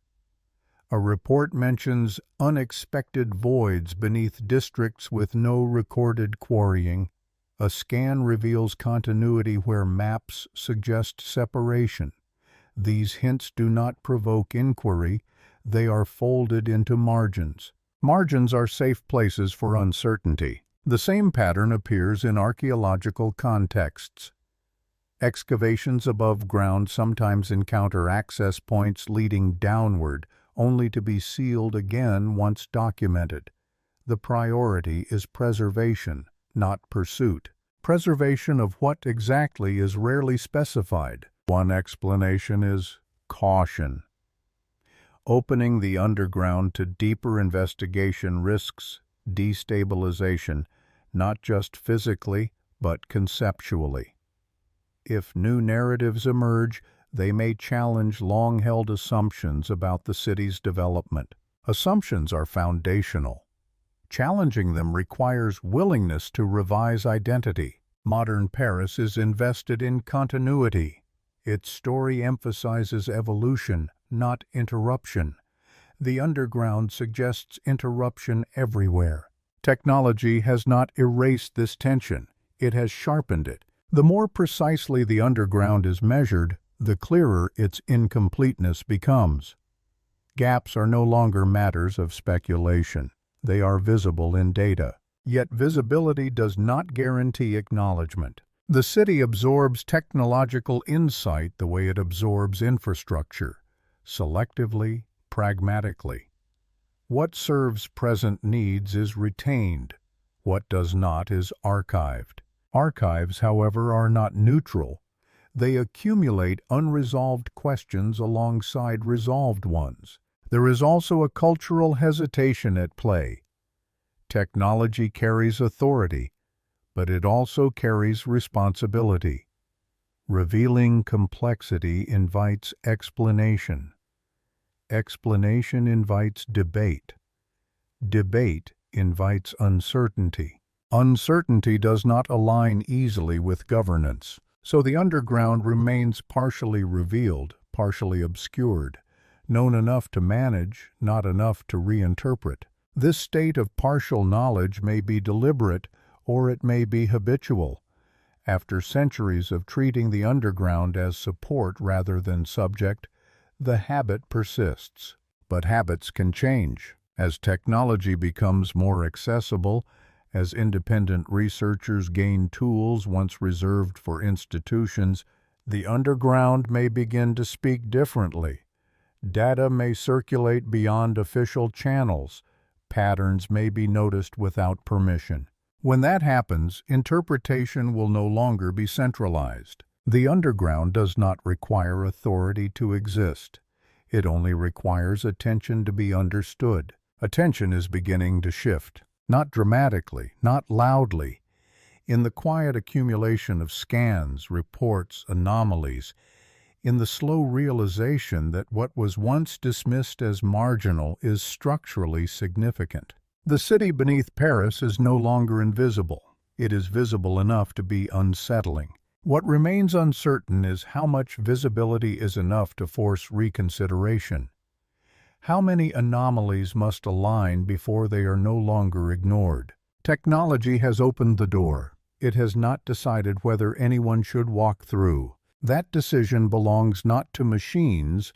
A report mentions unexpected voids beneath districts with no recorded quarrying. A scan reveals continuity where maps suggest separation. These hints do not provoke inquiry, they are folded into margins. Margins are safe places for uncertainty. The same pattern appears in archaeological contexts. Excavations above ground sometimes encounter access points leading downward, only to be sealed again once documented. The priority is preservation, not pursuit. Preservation of what exactly is rarely specified. One explanation is caution. Opening the underground to deeper investigation risks destabilization, not just physically, but conceptually. If new narratives emerge, they may challenge long-held assumptions about the city's development. Assumptions are foundational. Challenging them requires willingness to revise identity. Modern Paris is invested in continuity. Its story emphasizes evolution, not interruption. The underground suggests interruption everywhere. Technology has not erased this tension, it has sharpened it. The more precisely the underground is measured, the clearer its incompleteness becomes. Gaps are no longer matters of speculation. They are visible in data. Yet visibility does not guarantee acknowledgement. The city absorbs technological insight the way it absorbs infrastructure, selectively, pragmatically. What serves present needs is retained. What does not is archived. Archives, however, are not neutral. They accumulate unresolved questions alongside resolved ones. There is also a cultural hesitation at play. Technology carries authority, but it also carries responsibility. Revealing complexity invites explanation. Explanation invites debate. Debate invites uncertainty. Uncertainty does not align easily with governance, so the underground remains partially revealed, partially obscured, known enough to manage, not enough to reinterpret. This state of partial knowledge may be deliberate, or it may be habitual. After centuries of treating the underground as support rather than subject, the habit persists. But habits can change. As technology becomes more accessible, as independent researchers gain tools once reserved for institutions, the underground may begin to speak differently. Data may circulate beyond official channels. Patterns may be noticed without permission. When that happens, interpretation will no longer be centralized. The underground does not require authority to exist. It only requires attention to be understood. Attention is beginning to shift. Not dramatically, not loudly. In the quiet accumulation of scans, reports, anomalies, in the slow realization that what was once dismissed as marginal is structurally significant. The city beneath Paris is no longer invisible. It is visible enough to be unsettling. What remains uncertain is how much visibility is enough to force reconsideration. How many anomalies must align before they are no longer ignored? Technology has opened the door. It has not decided whether anyone should walk through. That decision belongs not to machines,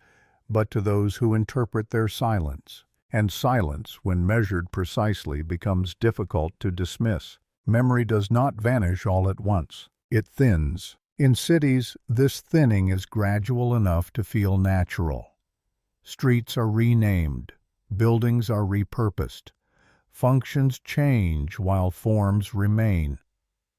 but to those who interpret their silence. And silence, when measured precisely, becomes difficult to dismiss. Memory does not vanish all at once. It thins. In cities, this thinning is gradual enough to feel natural. Streets are renamed, buildings are repurposed, functions change while forms remain.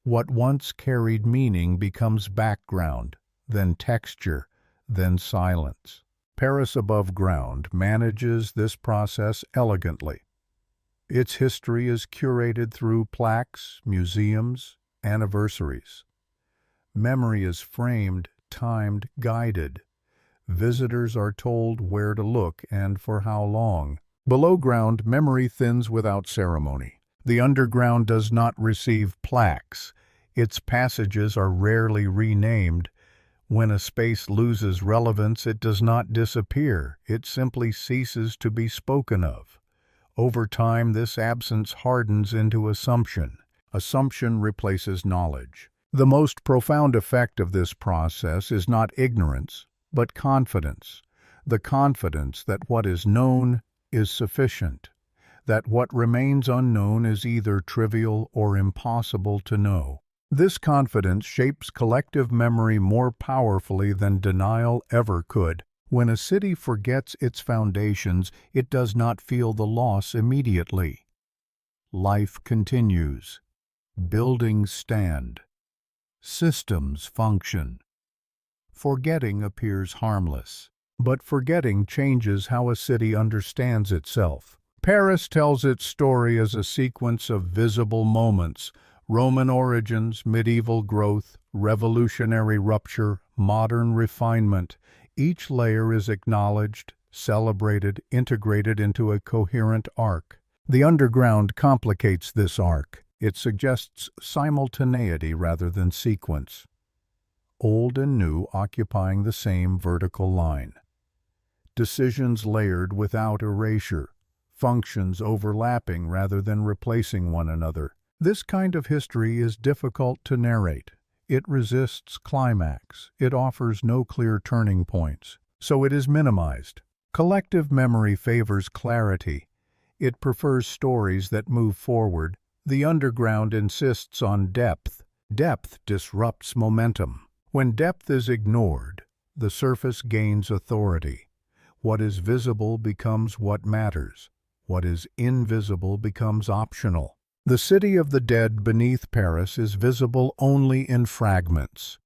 What once carried meaning becomes background, then texture, then silence. Paris above ground manages this process elegantly. Its history is curated through plaques, museums, anniversaries. Memory is framed, timed, guided. Visitors are told where to look and for how long. Below ground, memory thins without ceremony. The underground does not receive plaques. Its passages are rarely renamed. When a space loses relevance, it does not disappear. It simply ceases to be spoken of. Over time, this absence hardens into assumption. Assumption replaces knowledge. The most profound effect of this process is not ignorance, but confidence. The confidence that what is known is sufficient, that what remains unknown is either trivial or impossible to know. This confidence shapes collective memory more powerfully than denial ever could. When a city forgets its foundations, it does not feel the loss immediately. Life continues. Buildings stand. Systems function. Forgetting appears harmless, but forgetting changes how a city understands itself. Paris tells its story as a sequence of visible moments: Roman origins, medieval growth, revolutionary rupture, modern refinement. Each layer is acknowledged, celebrated, integrated into a coherent arc. The underground complicates this arc. It suggests simultaneity rather than sequence. Old and new occupying the same vertical line. Decisions layered without erasure. Functions overlapping rather than replacing one another. This kind of history is difficult to narrate. It resists climax. It offers no clear turning points, so it is minimized. Collective memory favors clarity. It prefers stories that move forward. The underground insists on depth. Depth disrupts momentum. When depth is ignored, the surface gains authority. What is visible becomes what matters. What is invisible becomes optional. The city of the dead beneath Paris is visible only in fragments.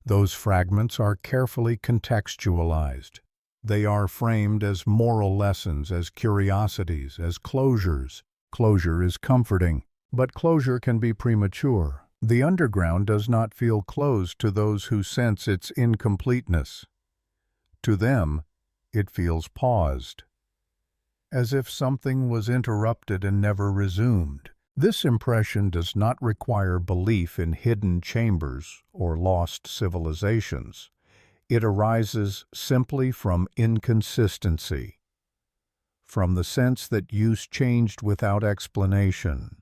Those fragments are carefully contextualized. They are framed as moral lessons, as curiosities, as closures. Closure is comforting, but closure can be premature. The underground does not feel closed to those who sense its incompleteness. To them, it feels paused, as if something was interrupted and never resumed. This impression does not require belief in hidden chambers or lost civilizations. It arises simply from inconsistency, from the sense that use changed without explanation,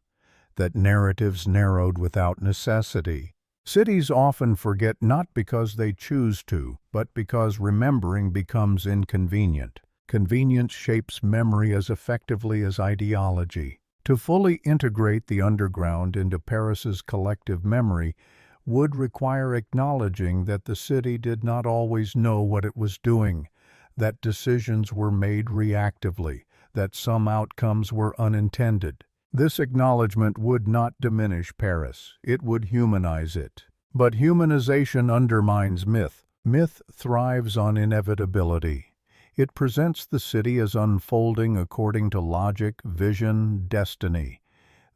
that narratives narrowed without necessity. Cities often forget not because they choose to, but because remembering becomes inconvenient. Convenience shapes memory as effectively as ideology. To fully integrate the underground into Paris's collective memory would require acknowledging that the city did not always know what it was doing, that decisions were made reactively, that some outcomes were unintended. This acknowledgement would not diminish Paris, it would humanize it. But humanization undermines myth. Myth thrives on inevitability. It presents the city as unfolding according to logic, vision, destiny.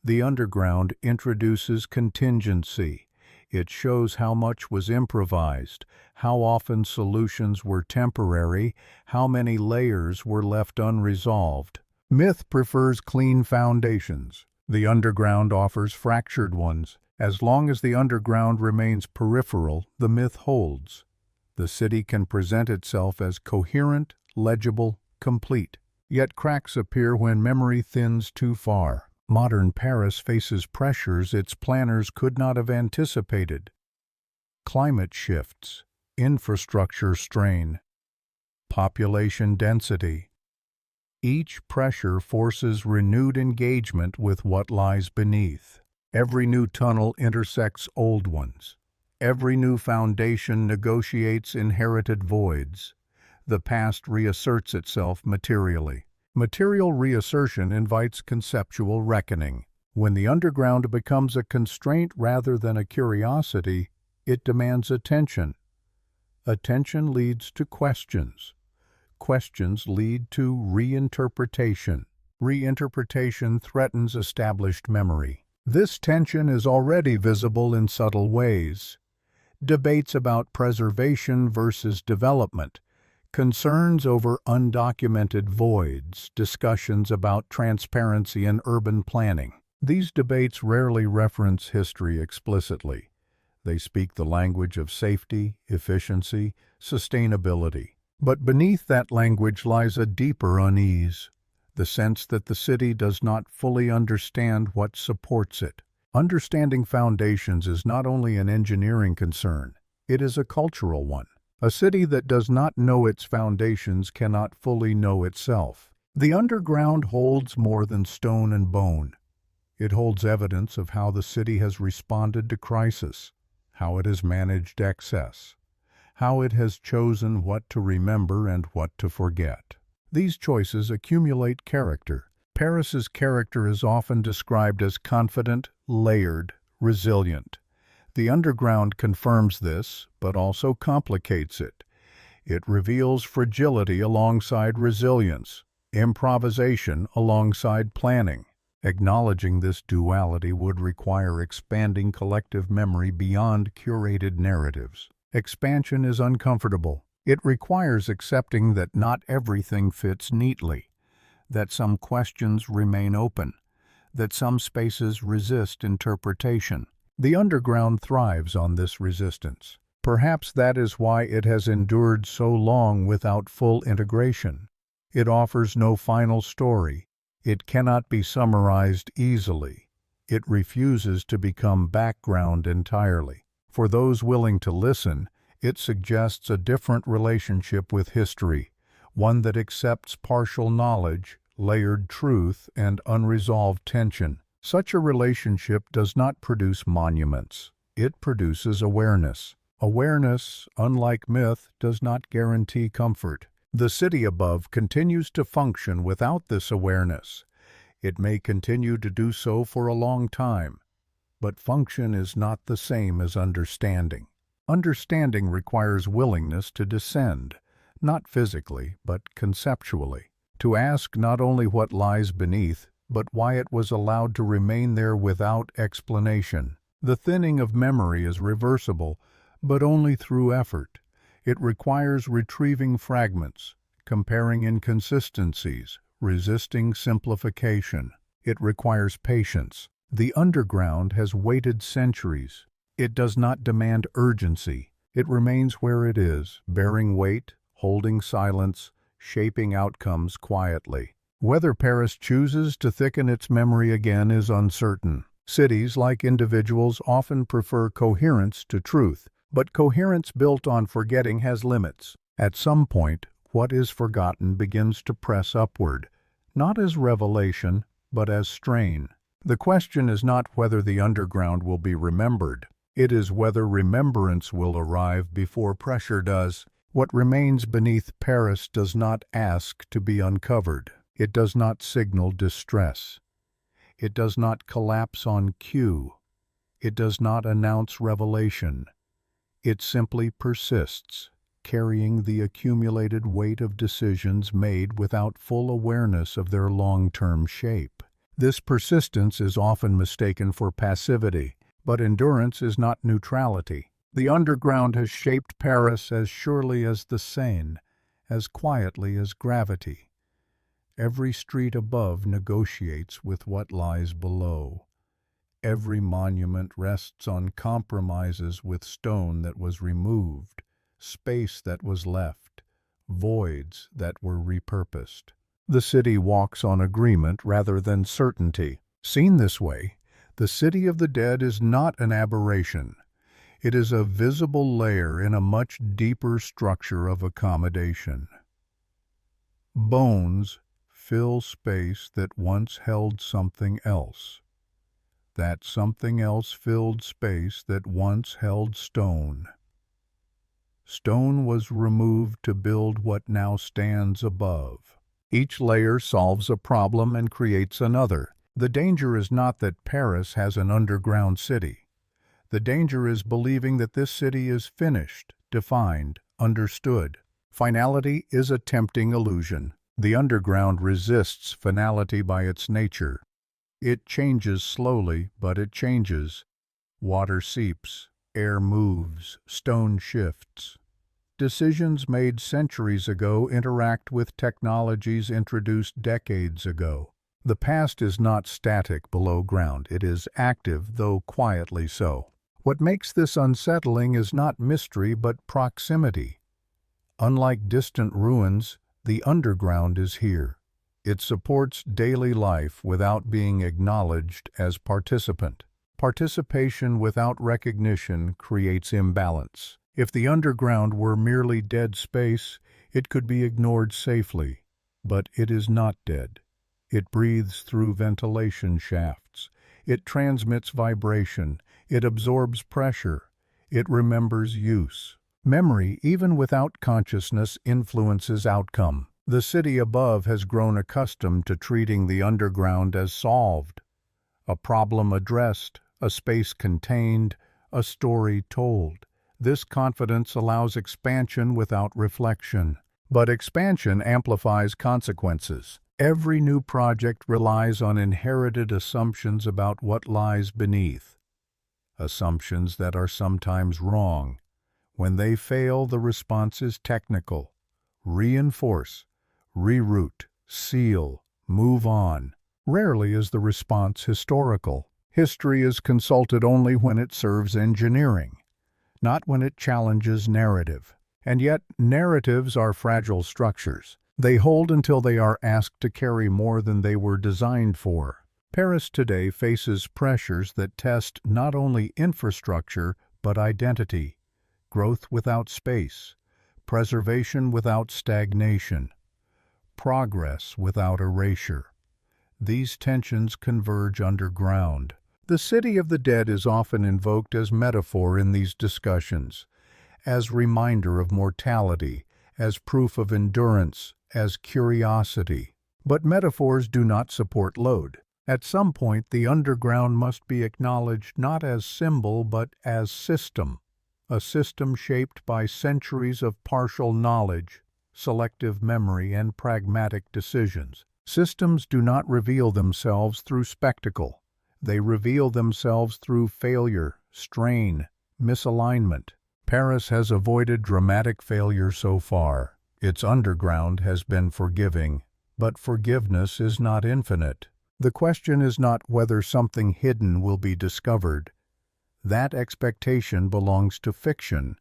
The underground introduces contingency. It shows how much was improvised, how often solutions were temporary, how many layers were left unresolved. Myth prefers clean foundations. The underground offers fractured ones. As long as the underground remains peripheral, the myth holds. The city can present itself as coherent, legible, complete. Yet cracks appear when memory thins too far. Modern Paris faces pressures its planners could not have anticipated. Climate shifts, infrastructure strain, population density. Each pressure forces renewed engagement with what lies beneath. Every new tunnel intersects old ones. Every new foundation negotiates inherited voids. The past reasserts itself materially. Material reassertion invites conceptual reckoning. When the underground becomes a constraint rather than a curiosity, it demands attention. Attention leads to questions. Questions lead to reinterpretation. Reinterpretation threatens established memory. This tension is already visible in subtle ways. Debates about preservation versus development, Concerns over undocumented voids, discussions about transparency in urban planning. These debates rarely reference history explicitly. They speak the language of safety, efficiency, sustainability. But beneath that language lies a deeper unease, the sense that the city does not fully understand what supports it. Understanding foundations is not only an engineering concern, it is a cultural one. A city that does not know its foundations cannot fully know itself. The underground holds more than stone and bone. It holds evidence of how the city has responded to crisis, how it has managed excess, how it has chosen what to remember and what to forget. These choices accumulate character. Paris's character is often described as confident, layered, resilient. The underground confirms this, but also complicates it. It reveals fragility alongside resilience, improvisation alongside planning. Acknowledging this duality would require expanding collective memory beyond curated narratives. Expansion is uncomfortable. It requires accepting that not everything fits neatly, that some questions remain open, that some spaces resist interpretation. The underground thrives on this resistance. Perhaps that is why it has endured so long without full integration. It offers no final story. It cannot be summarized easily. It refuses to become background entirely. For those willing to listen, it suggests a different relationship with history, one that accepts partial knowledge, layered truth, and unresolved tension. Such a relationship does not produce monuments. It produces awareness. Awareness, unlike myth, does not guarantee comfort. The city above continues to function without this awareness. It may continue to do so for a long time, but function is not the same as understanding. Understanding requires willingness to descend, not physically, but conceptually, to ask not only what lies beneath, but why it was allowed to remain there without explanation. The thinning of memory is reversible, but only through effort. It requires retrieving fragments, comparing inconsistencies, resisting simplification. It requires patience. The underground has waited centuries. It does not demand urgency. It remains where it is, bearing weight, holding silence, shaping outcomes quietly. Whether Paris chooses to thicken its memory again is uncertain. Cities, like individuals, often prefer coherence to truth, but coherence built on forgetting has limits. At some point, what is forgotten begins to press upward, not as revelation, but as strain. The question is not whether the underground will be remembered. It is whether remembrance will arrive before pressure does. What remains beneath Paris does not ask to be uncovered. It does not signal distress. It does not collapse on cue. It does not announce revelation. It simply persists, carrying the accumulated weight of decisions made without full awareness of their long-term shape. This persistence is often mistaken for passivity, but endurance is not neutrality. The underground has shaped Paris as surely as the Seine, as quietly as gravity. Every street above negotiates with what lies below. Every monument rests on compromises with stone that was removed, space that was left, voids that were repurposed. The city walks on agreement rather than certainty. Seen this way, the city of the dead is not an aberration. It is a visible layer in a much deeper structure of accommodation. Bones fill space that once held something else. That something else filled space that once held stone. Stone was removed to build what now stands above. Each layer solves a problem and creates another. The danger is not that Paris has an underground city. The danger is believing that this city is finished, defined, understood. Finality is a tempting illusion. The underground resists finality by its nature. It changes slowly, but it changes. Water seeps, air moves, stone shifts. Decisions made centuries ago interact with technologies introduced decades ago. The past is not static below ground, it is active, though quietly so. What makes this unsettling is not mystery but proximity. Unlike distant ruins, the underground is here. It supports daily life without being acknowledged as participant. Participation without recognition creates imbalance. If the underground were merely dead space, it could be ignored safely. But it is not dead. It breathes through ventilation shafts. It transmits vibration. It absorbs pressure. It remembers use. Memory, even without consciousness, influences outcome. The city above has grown accustomed to treating the underground as solved. A problem addressed, a space contained, a story told. This confidence allows expansion without reflection. But expansion amplifies consequences. Every new project relies on inherited assumptions about what lies beneath. Assumptions that are sometimes wrong. When they fail, the response is technical. Reinforce, reroute, seal, move on. Rarely is the response historical. History is consulted only when it serves engineering, not when it challenges narrative. And yet, narratives are fragile structures. They hold until they are asked to carry more than they were designed for. Paris today faces pressures that test not only infrastructure but identity, growth without space, preservation without stagnation, progress without erasure. These tensions converge underground. The city of the dead is often invoked as metaphor in these discussions, as reminder of mortality, as proof of endurance, as curiosity. But metaphors do not support load. At some point, the underground must be acknowledged not as symbol but as system, a system shaped by centuries of partial knowledge, selective memory, and pragmatic decisions. Systems do not reveal themselves through spectacle. They reveal themselves through failure, strain, misalignment. Paris has avoided dramatic failure so far. Its underground has been forgiving, but forgiveness is not infinite. The question is not whether something hidden will be discovered. That expectation belongs to fiction.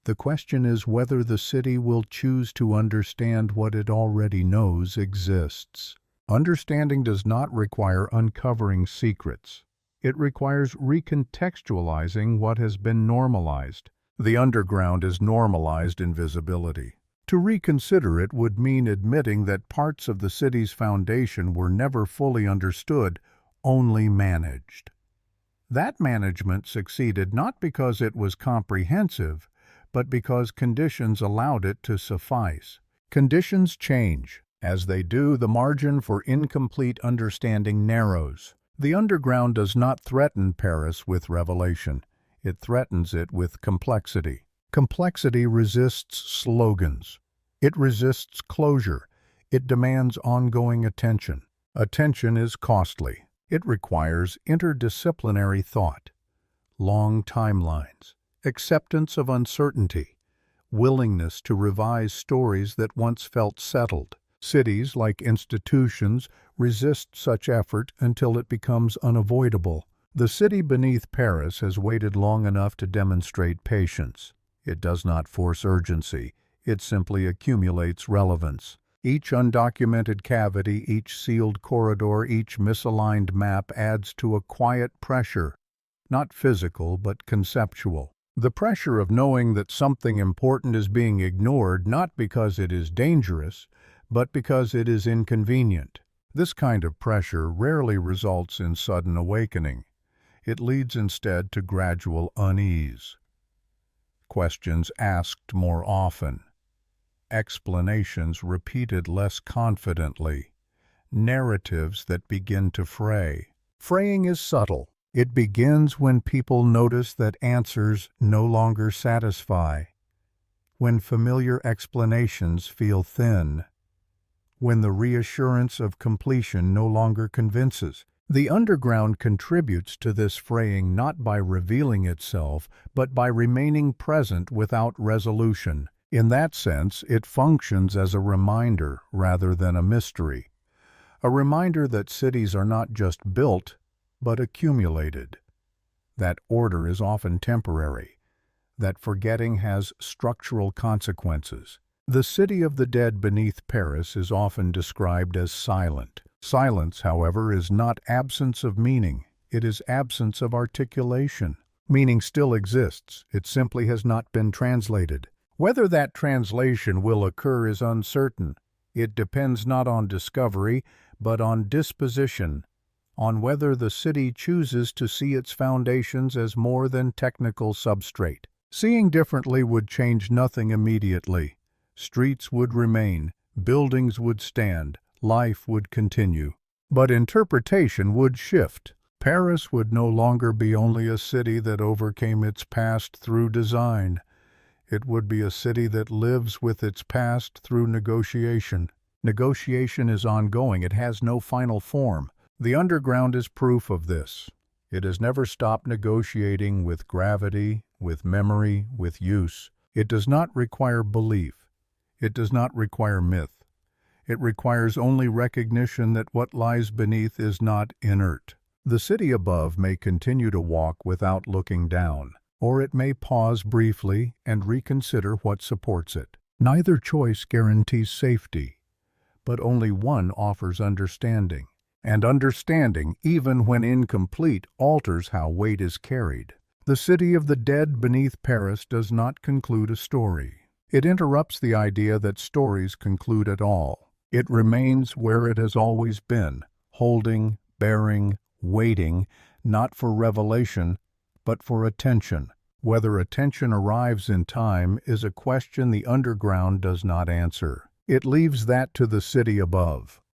The question is whether the city will choose to understand what it already knows exists. Understanding does not require uncovering secrets. It requires recontextualizing what has been normalized. The underground is normalized invisibility. To reconsider it would mean admitting that parts of the city's foundation were never fully understood, only managed. That management succeeded not because it was comprehensive, but because conditions allowed it to suffice. Conditions change. As they do, the margin for incomplete understanding narrows. The underground does not threaten Paris with revelation. It threatens it with complexity. Complexity resists slogans. It resists closure. It demands ongoing attention. Attention is costly. It requires interdisciplinary thought, long timelines, acceptance of uncertainty, willingness to revise stories that once felt settled. Cities, like institutions, resist such effort until it becomes unavoidable. The city beneath Paris has waited long enough to demonstrate patience. It does not force urgency. It simply accumulates relevance. Each undocumented cavity, each sealed corridor, each misaligned map adds to a quiet pressure, not physical but conceptual. The pressure of knowing that something important is being ignored not because it is dangerous, but because it is inconvenient. This kind of pressure rarely results in sudden awakening. It leads instead to gradual unease. Questions asked more often. Explanations repeated less confidently. Narratives that begin to fray. Fraying is subtle. It begins when people notice that answers no longer satisfy, when familiar explanations feel thin, when the reassurance of completion no longer convinces. The underground contributes to this fraying not by revealing itself, but by remaining present without resolution. In that sense, it functions as a reminder rather than a mystery. A reminder that cities are not just built, but accumulated. That order is often temporary. That forgetting has structural consequences. The city of the dead beneath Paris is often described as silent. Silence, however, is not absence of meaning. It is absence of articulation. Meaning still exists. It simply has not been translated. Whether that translation will occur is uncertain. It depends not on discovery, but on disposition, on whether the city chooses to see its foundations as more than technical substrate. Seeing differently would change nothing immediately. Streets would remain, buildings would stand, life would continue. But interpretation would shift. Paris would no longer be only a city that overcame its past through design. It would be a city that lives with its past through negotiation. Negotiation is ongoing. It has no final form. The underground is proof of this. It has never stopped negotiating with gravity, with memory, with use. It does not require belief. It does not require myth. It requires only recognition that what lies beneath is not inert. The city above may continue to walk without looking down, or it may pause briefly and reconsider what supports it. Neither choice guarantees safety, but only one offers understanding. And understanding, even when incomplete, alters how weight is carried. The city of the dead beneath Paris does not conclude a story. It interrupts the idea that stories conclude at all. It remains where it has always been, holding, bearing, waiting, not for revelation, but for attention. Whether attention arrives in time is a question the underground does not answer. It leaves that to the city above.